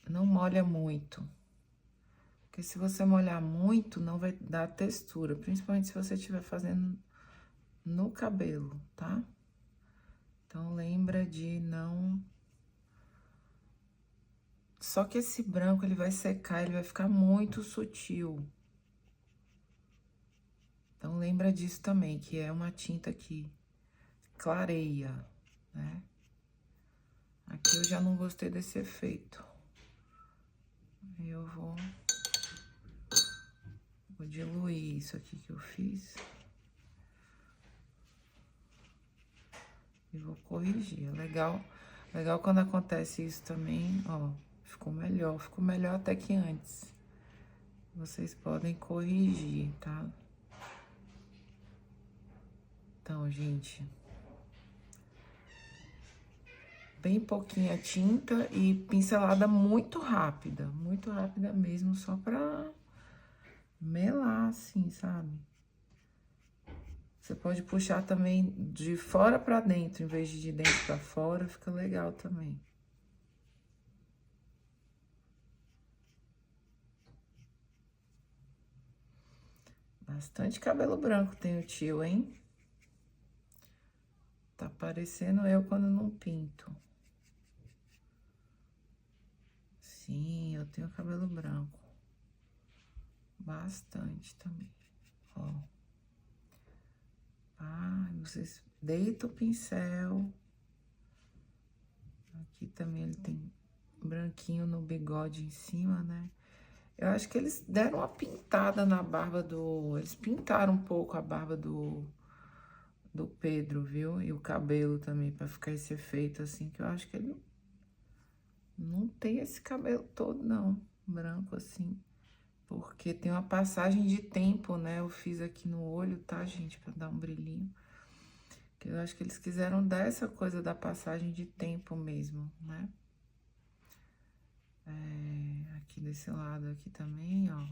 Não molha muito. Porque se você molhar muito, não vai dar textura. Principalmente se você estiver fazendo no cabelo, tá? Então, lembra de não... Só que esse branco, ele vai secar, ele vai ficar muito sutil. Então, lembra disso também, que é uma tinta que clareia, né? Aqui eu já não gostei desse efeito. Eu vou diluir isso aqui que eu fiz. E vou corrigir. Legal quando acontece isso também, ó. Ficou melhor até que antes. Vocês podem corrigir, tá? Então, gente, bem pouquinha tinta e pincelada muito rápida mesmo, só pra melar, assim, sabe? Você pode puxar também de fora pra dentro, em vez de dentro pra fora, fica legal também. Bastante cabelo branco tem o tio, hein? Tá parecendo eu quando não pinto. Sim, eu tenho cabelo branco. Bastante também, ó. Ah, vocês deitam o pincel. Aqui também ele tem branquinho no bigode em cima, né? Eu acho que eles deram uma pintada na barba do... Eles pintaram um pouco a barba do Pedro, viu? E o cabelo também, pra ficar esse efeito assim, que eu acho que ele não tem esse cabelo todo, não. Branco assim. Porque tem uma passagem de tempo, né? Eu fiz aqui no olho, tá, gente? Pra dar um brilhinho. Que eu acho que eles quiseram dar essa coisa da passagem de tempo mesmo, né? Aqui desse lado aqui também, ó.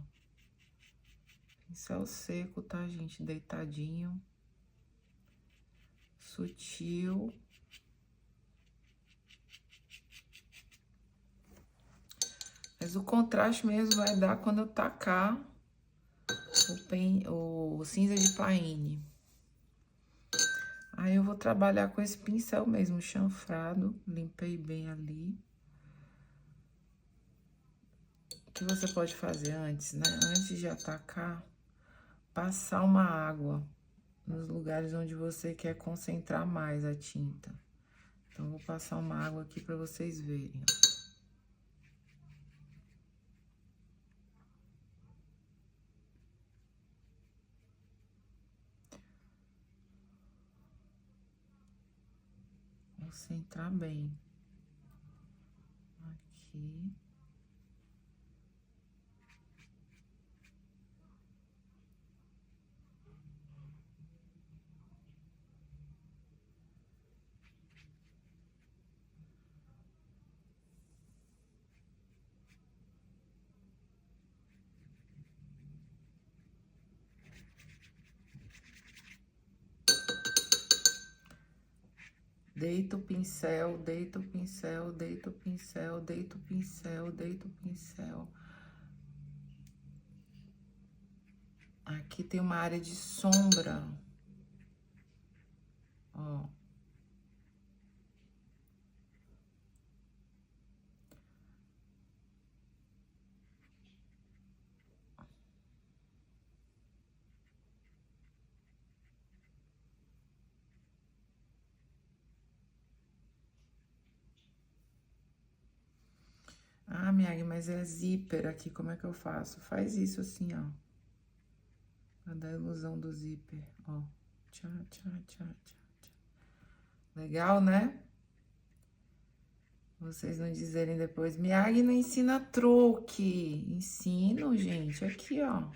Pincel seco, tá, gente? Deitadinho. Sutil. Mas o contraste mesmo vai dar quando eu tacar o cinza de paine. Aí eu vou trabalhar com esse pincel mesmo, chanfrado. Limpei bem ali. O que você pode fazer antes, né? Antes de atacar, passar uma água nos lugares onde você quer concentrar mais a tinta. Então, vou passar uma água aqui para vocês verem, ó. Concentrar bem. Aqui. Deita o pincel, deita o pincel, deita o pincel, deita o pincel, deita o pincel. Aqui tem uma área de sombra. Ó. Ah, Miag, mas é zíper aqui, como é que eu faço? Faz isso assim, ó. Pra dar a ilusão do zíper, ó. Tchá, tchá, tchá, tchá, tchá. Legal, né? Vocês não dizerem depois, Miag não ensina truque. Ensino, gente, aqui, ó.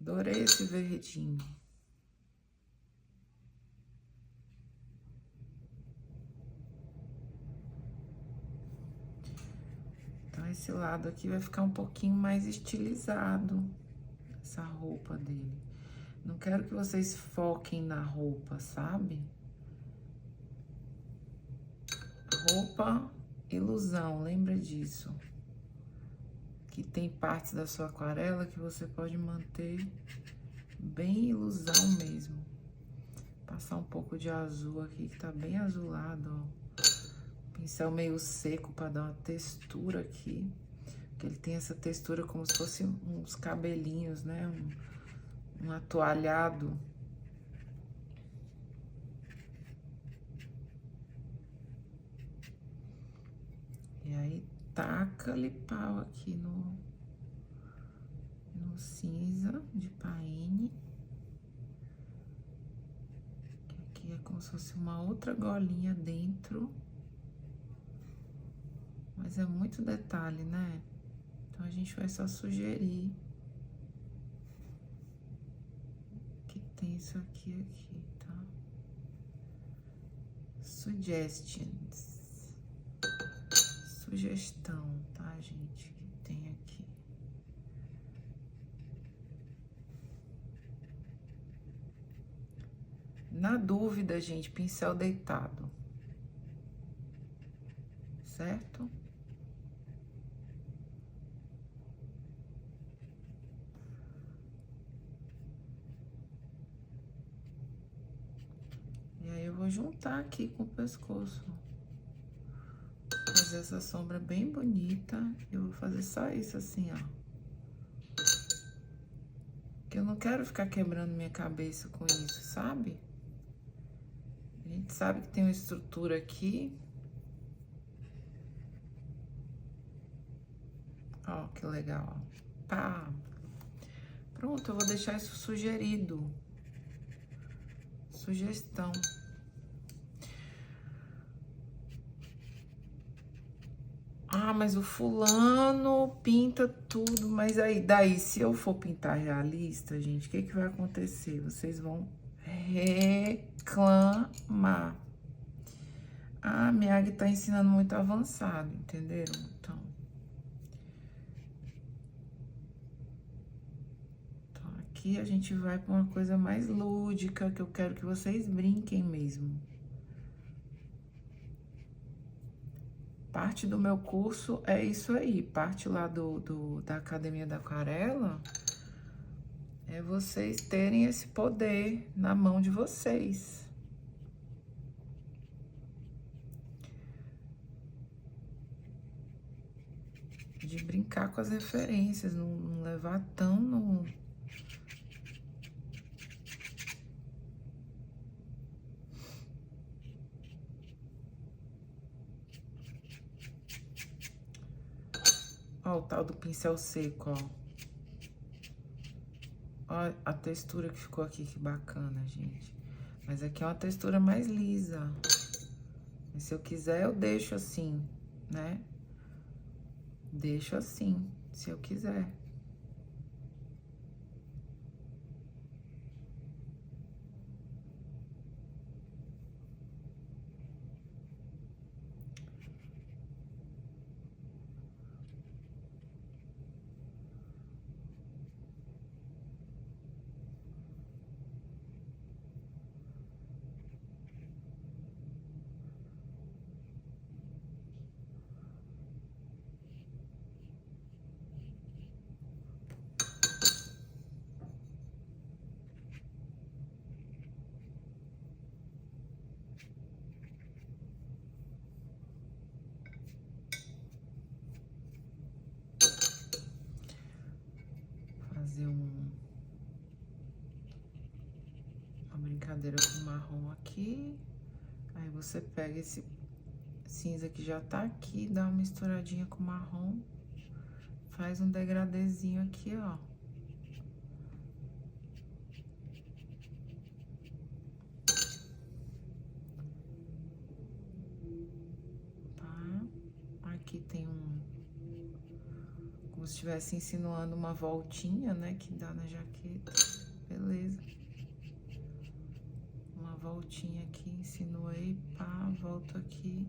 Adorei esse verdinho. Então, esse lado aqui vai ficar um pouquinho mais estilizado, essa roupa dele. Não quero que vocês foquem na roupa, sabe? Roupa, ilusão, lembra disso. Que tem partes da sua aquarela que você pode manter bem ilusão mesmo. Passar um pouco de azul aqui, que tá bem azulado, ó. Pincel meio seco para dar uma textura aqui. Que ele tem essa textura como se fosse uns cabelinhos, né? Um atoalhado. E aí, taca-lhe pau aqui no cinza de paine. Que aqui é como se fosse uma outra golinha dentro. Mas é muito detalhe, né? Então, a gente vai só sugerir que tem isso aqui, tá? Suggestions. Sugestão, tá, gente? Que Na dúvida, gente, pincel deitado. Certo? E aí eu vou juntar aqui com o pescoço. Fazer essa sombra bem bonita. Eu vou fazer só isso assim, ó. Que eu não quero ficar quebrando minha cabeça com isso, sabe? A gente sabe que tem uma estrutura aqui. Ó, que legal, ó. Pá. Pronto, eu vou deixar isso sugerido. Sugestão. Ah, mas o fulano pinta tudo, mas aí, daí, se eu for pintar realista, gente, o que que vai acontecer? Vocês vão reclamar. Ah, minha Miyagi tá ensinando muito avançado, entenderam? Então, aqui a gente vai pra uma coisa mais lúdica, que eu quero que vocês brinquem mesmo. Parte do meu curso é isso aí, parte lá da Academia da Aquarela é vocês terem esse poder na mão de vocês. De brincar com as referências, não levar tão no... Ó, o tal do pincel seco, ó. Ó a textura que ficou aqui, que bacana, gente. Mas aqui é uma textura mais lisa. Mas se eu quiser, eu deixo assim, né? Deixo assim, se eu quiser. Fazer uma brincadeira com marrom aqui. Aí você pega esse cinza que já tá aqui, dá uma misturadinha com marrom. Faz um degradezinho aqui, ó. Tá? Aqui tem como se estivesse insinuando uma voltinha, né, que dá na jaqueta. Beleza. Uma voltinha aqui, insinuei, pá, volto aqui.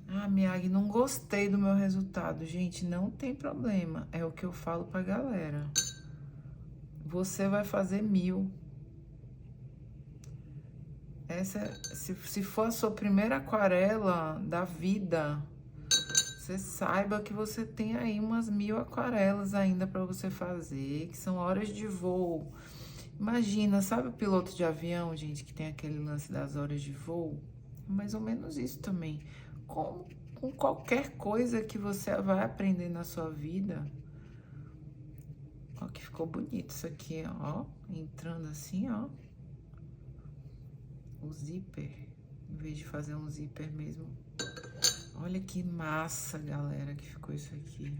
Ah, Miyagi, não gostei do meu resultado. Gente, não tem problema. É o que eu falo pra galera. Você vai fazer 1000. Se for a sua primeira aquarela da vida, você saiba que você tem aí umas 1000 aquarelas ainda pra você fazer, que são horas de voo. Imagina, sabe o piloto de avião, gente, que tem aquele lance das horas de voo? Mais ou menos isso também. Com qualquer coisa que você vai aprender na sua vida. Ó, que ficou bonito isso aqui, ó. Entrando assim, ó. O zíper. Em vez de fazer um zíper mesmo. Olha que massa, galera, que ficou isso aqui.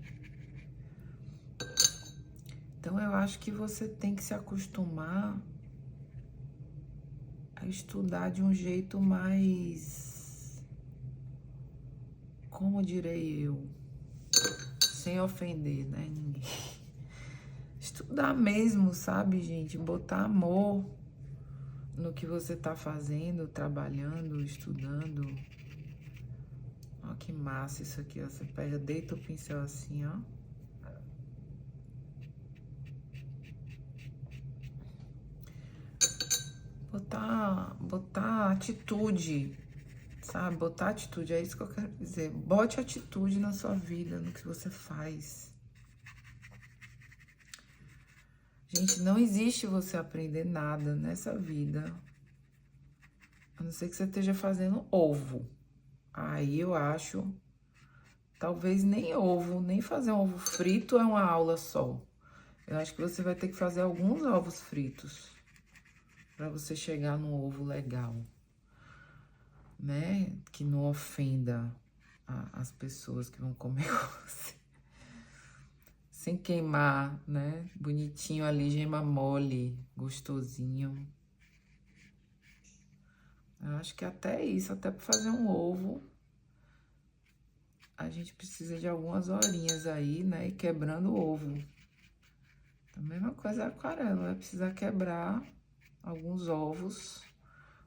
Então, eu acho que você tem que se acostumar a estudar de um jeito mais... Como direi eu? Sem ofender, né, ninguém. Estudar mesmo, sabe, gente? Botar amor no que você tá fazendo, trabalhando, estudando. que massa isso aqui, ó. Você pega, deita o pincel assim, ó. Botar atitude, sabe? Botar atitude, é isso que eu quero dizer. Bote atitude na sua vida, no que você faz. Gente, não existe você aprender nada nessa vida, a não ser que você esteja fazendo ovo. Aí eu acho, talvez nem ovo, nem fazer um ovo frito é uma aula só. Eu acho que você vai ter que fazer alguns ovos fritos para você chegar num ovo legal, né? Que não ofenda as pessoas que vão comer com você. Sem queimar, né? Bonitinho ali, gema mole, gostosinho. Eu acho que até isso, até para fazer um ovo, a gente precisa de algumas horinhas aí, né? E quebrando o ovo. A mesma coisa a aquarela, vai precisar quebrar alguns ovos,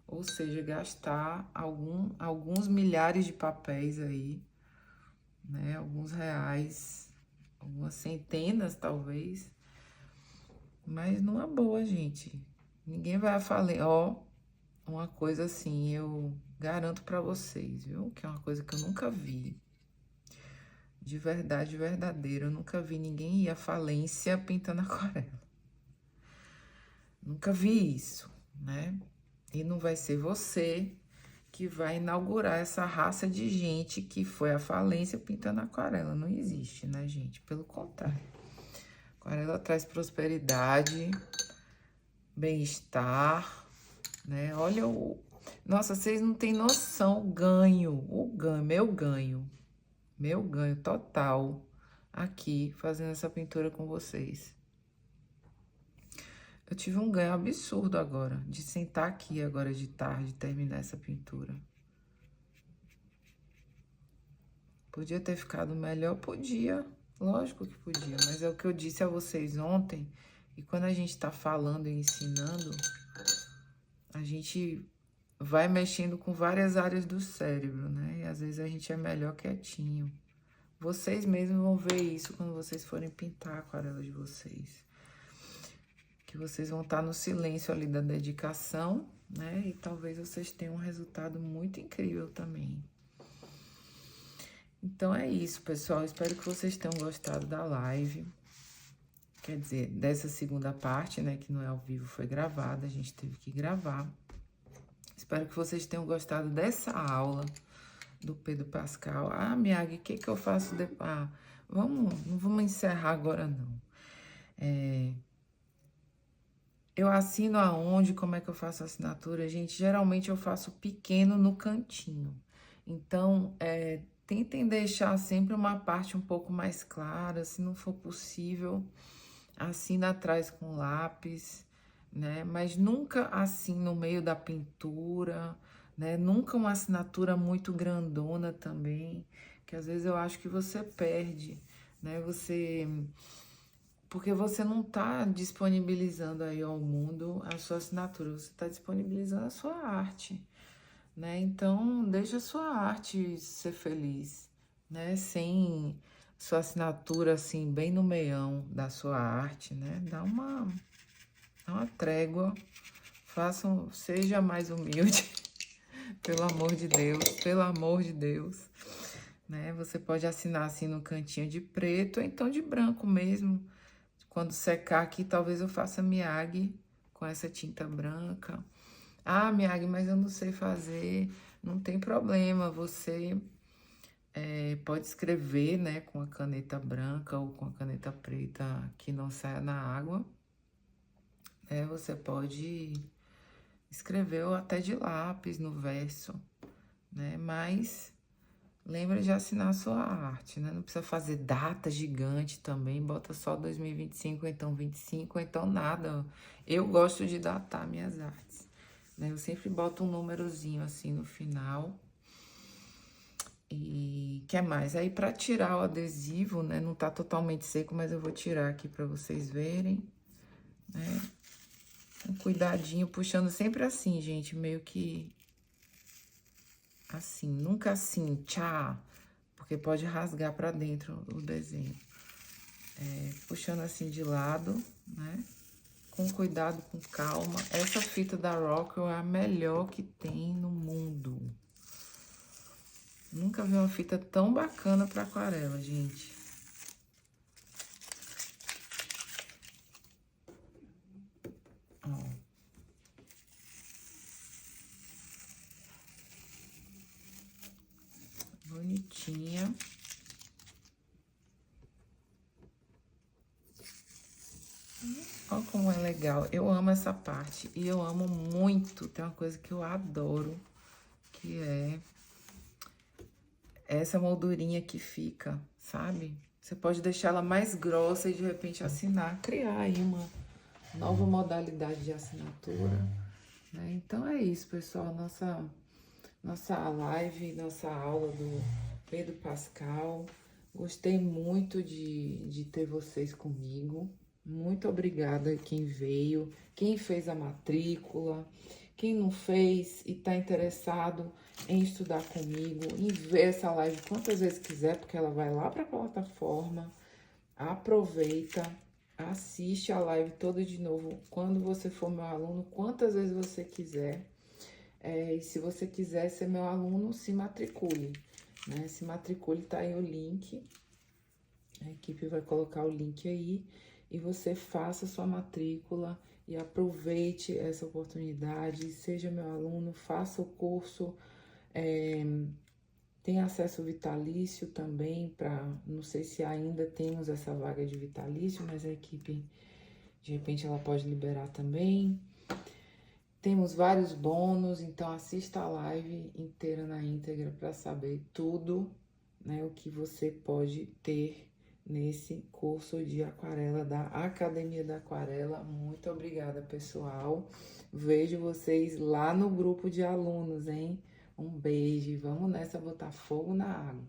ou seja, gastar alguns milhares de papéis aí, né? Alguns reais, algumas centenas talvez, mas numa boa, gente. Ninguém vai falar, ó, uma coisa assim, eu garanto pra vocês, viu? Que é uma coisa que eu nunca vi. De verdade, verdadeira, eu nunca vi ninguém ir à falência pintando aquarela. Nunca vi isso, né? E não vai ser você que vai inaugurar essa raça de gente que foi à falência pintando aquarela. Não existe, né, gente? Pelo contrário. Aquarela traz prosperidade, bem-estar, né? Olha o... Nossa, vocês não têm noção o ganho, meu ganho total aqui fazendo essa pintura com vocês. Eu tive um ganho absurdo agora, de sentar aqui agora de tarde e terminar essa pintura. Podia ter ficado melhor? Podia, lógico que podia, mas é o que eu disse a vocês ontem, e quando a gente tá falando e ensinando, a gente vai mexendo com várias áreas do cérebro, né? E às vezes a gente é melhor quietinho. Vocês mesmos vão ver isso quando vocês forem pintar a aquarela de vocês. Que vocês vão estar no silêncio ali da dedicação, né? E talvez vocês tenham um resultado muito incrível também. Então é isso, pessoal. Espero que vocês tenham gostado da live. Quer dizer, dessa segunda parte, né? Que não é ao vivo, foi gravada. A gente teve que gravar. Espero que vocês tenham gostado dessa aula do Pedro Pascal. Ah, Miag, o que que eu faço depois? Ah, não vamos encerrar agora, não. Eu assino aonde? Como é que eu faço a assinatura? Gente, geralmente eu faço pequeno no cantinho. Então, tentem deixar sempre uma parte um pouco mais clara, se não for possível, assina atrás com lápis, né? Mas nunca assim no meio da pintura, né? Nunca uma assinatura muito grandona também, que às vezes eu acho que você perde, né? Porque você não está disponibilizando aí ao mundo a sua assinatura, você está disponibilizando a sua arte, né? Então, deixa a sua arte ser feliz, né? Sem sua assinatura, assim, bem no meião da sua arte, né? Dá uma trégua, seja mais humilde, pelo amor de Deus, né? Você pode assinar assim no cantinho de preto, ou então de branco mesmo. Quando secar aqui, talvez eu faça Miyagi com essa tinta branca. Ah, Miyagi, mas eu não sei fazer. Não tem problema, você pode escrever, né, com a caneta branca ou com a caneta preta que não saia na água. Você pode escrever ou até de lápis no verso, né? Mas lembra de assinar a sua arte, né? Não precisa fazer data gigante também, bota só 2025, então 25, então nada. Eu gosto de datar minhas artes, né? Eu sempre boto um númerozinho assim no final. E que mais? Aí para tirar o adesivo, né? Não tá totalmente seco, mas eu vou tirar aqui para vocês verem, né? Um cuidadinho, puxando sempre assim, gente, meio que assim, nunca assim, tchá, porque pode rasgar pra dentro o desenho. Puxando assim de lado, né? Com cuidado, com calma. Essa fita da Rockwell é a melhor que tem no mundo. Nunca vi uma fita tão bacana pra aquarela, gente. Ó. Bonitinha. Olha como é legal. Eu amo essa parte. E eu amo muito. Tem uma coisa que eu adoro, que é essa moldurinha que fica, sabe? Você pode deixar ela mais grossa e de repente assinar, criar aí uma nova modalidade de assinatura, né? Então é isso, pessoal. Nossa live, nossa aula do Pedro Pascal. Gostei muito de ter vocês comigo. Muito obrigada quem veio, quem fez a matrícula, quem não fez e está interessado em estudar comigo, em ver essa live quantas vezes quiser, porque ela vai lá para a plataforma. Aproveita, assiste a live toda de novo quando você for meu aluno, quantas vezes você quiser. E se você quiser ser meu aluno, se matricule, né? Se matricule, tá aí o link. A equipe vai colocar o link aí e você faça sua matrícula e aproveite essa oportunidade. Seja meu aluno, faça o curso. Tem acesso vitalício também para, não sei se ainda temos essa vaga de vitalício, mas a equipe, de repente, ela pode liberar também. Temos vários bônus, então assista a live inteira na íntegra para saber tudo, né, o que você pode ter nesse curso de aquarela da Academia da Aquarela. Muito obrigada, pessoal. Vejo vocês lá no grupo de alunos, hein? Um beijo e vamos nessa botar fogo na água.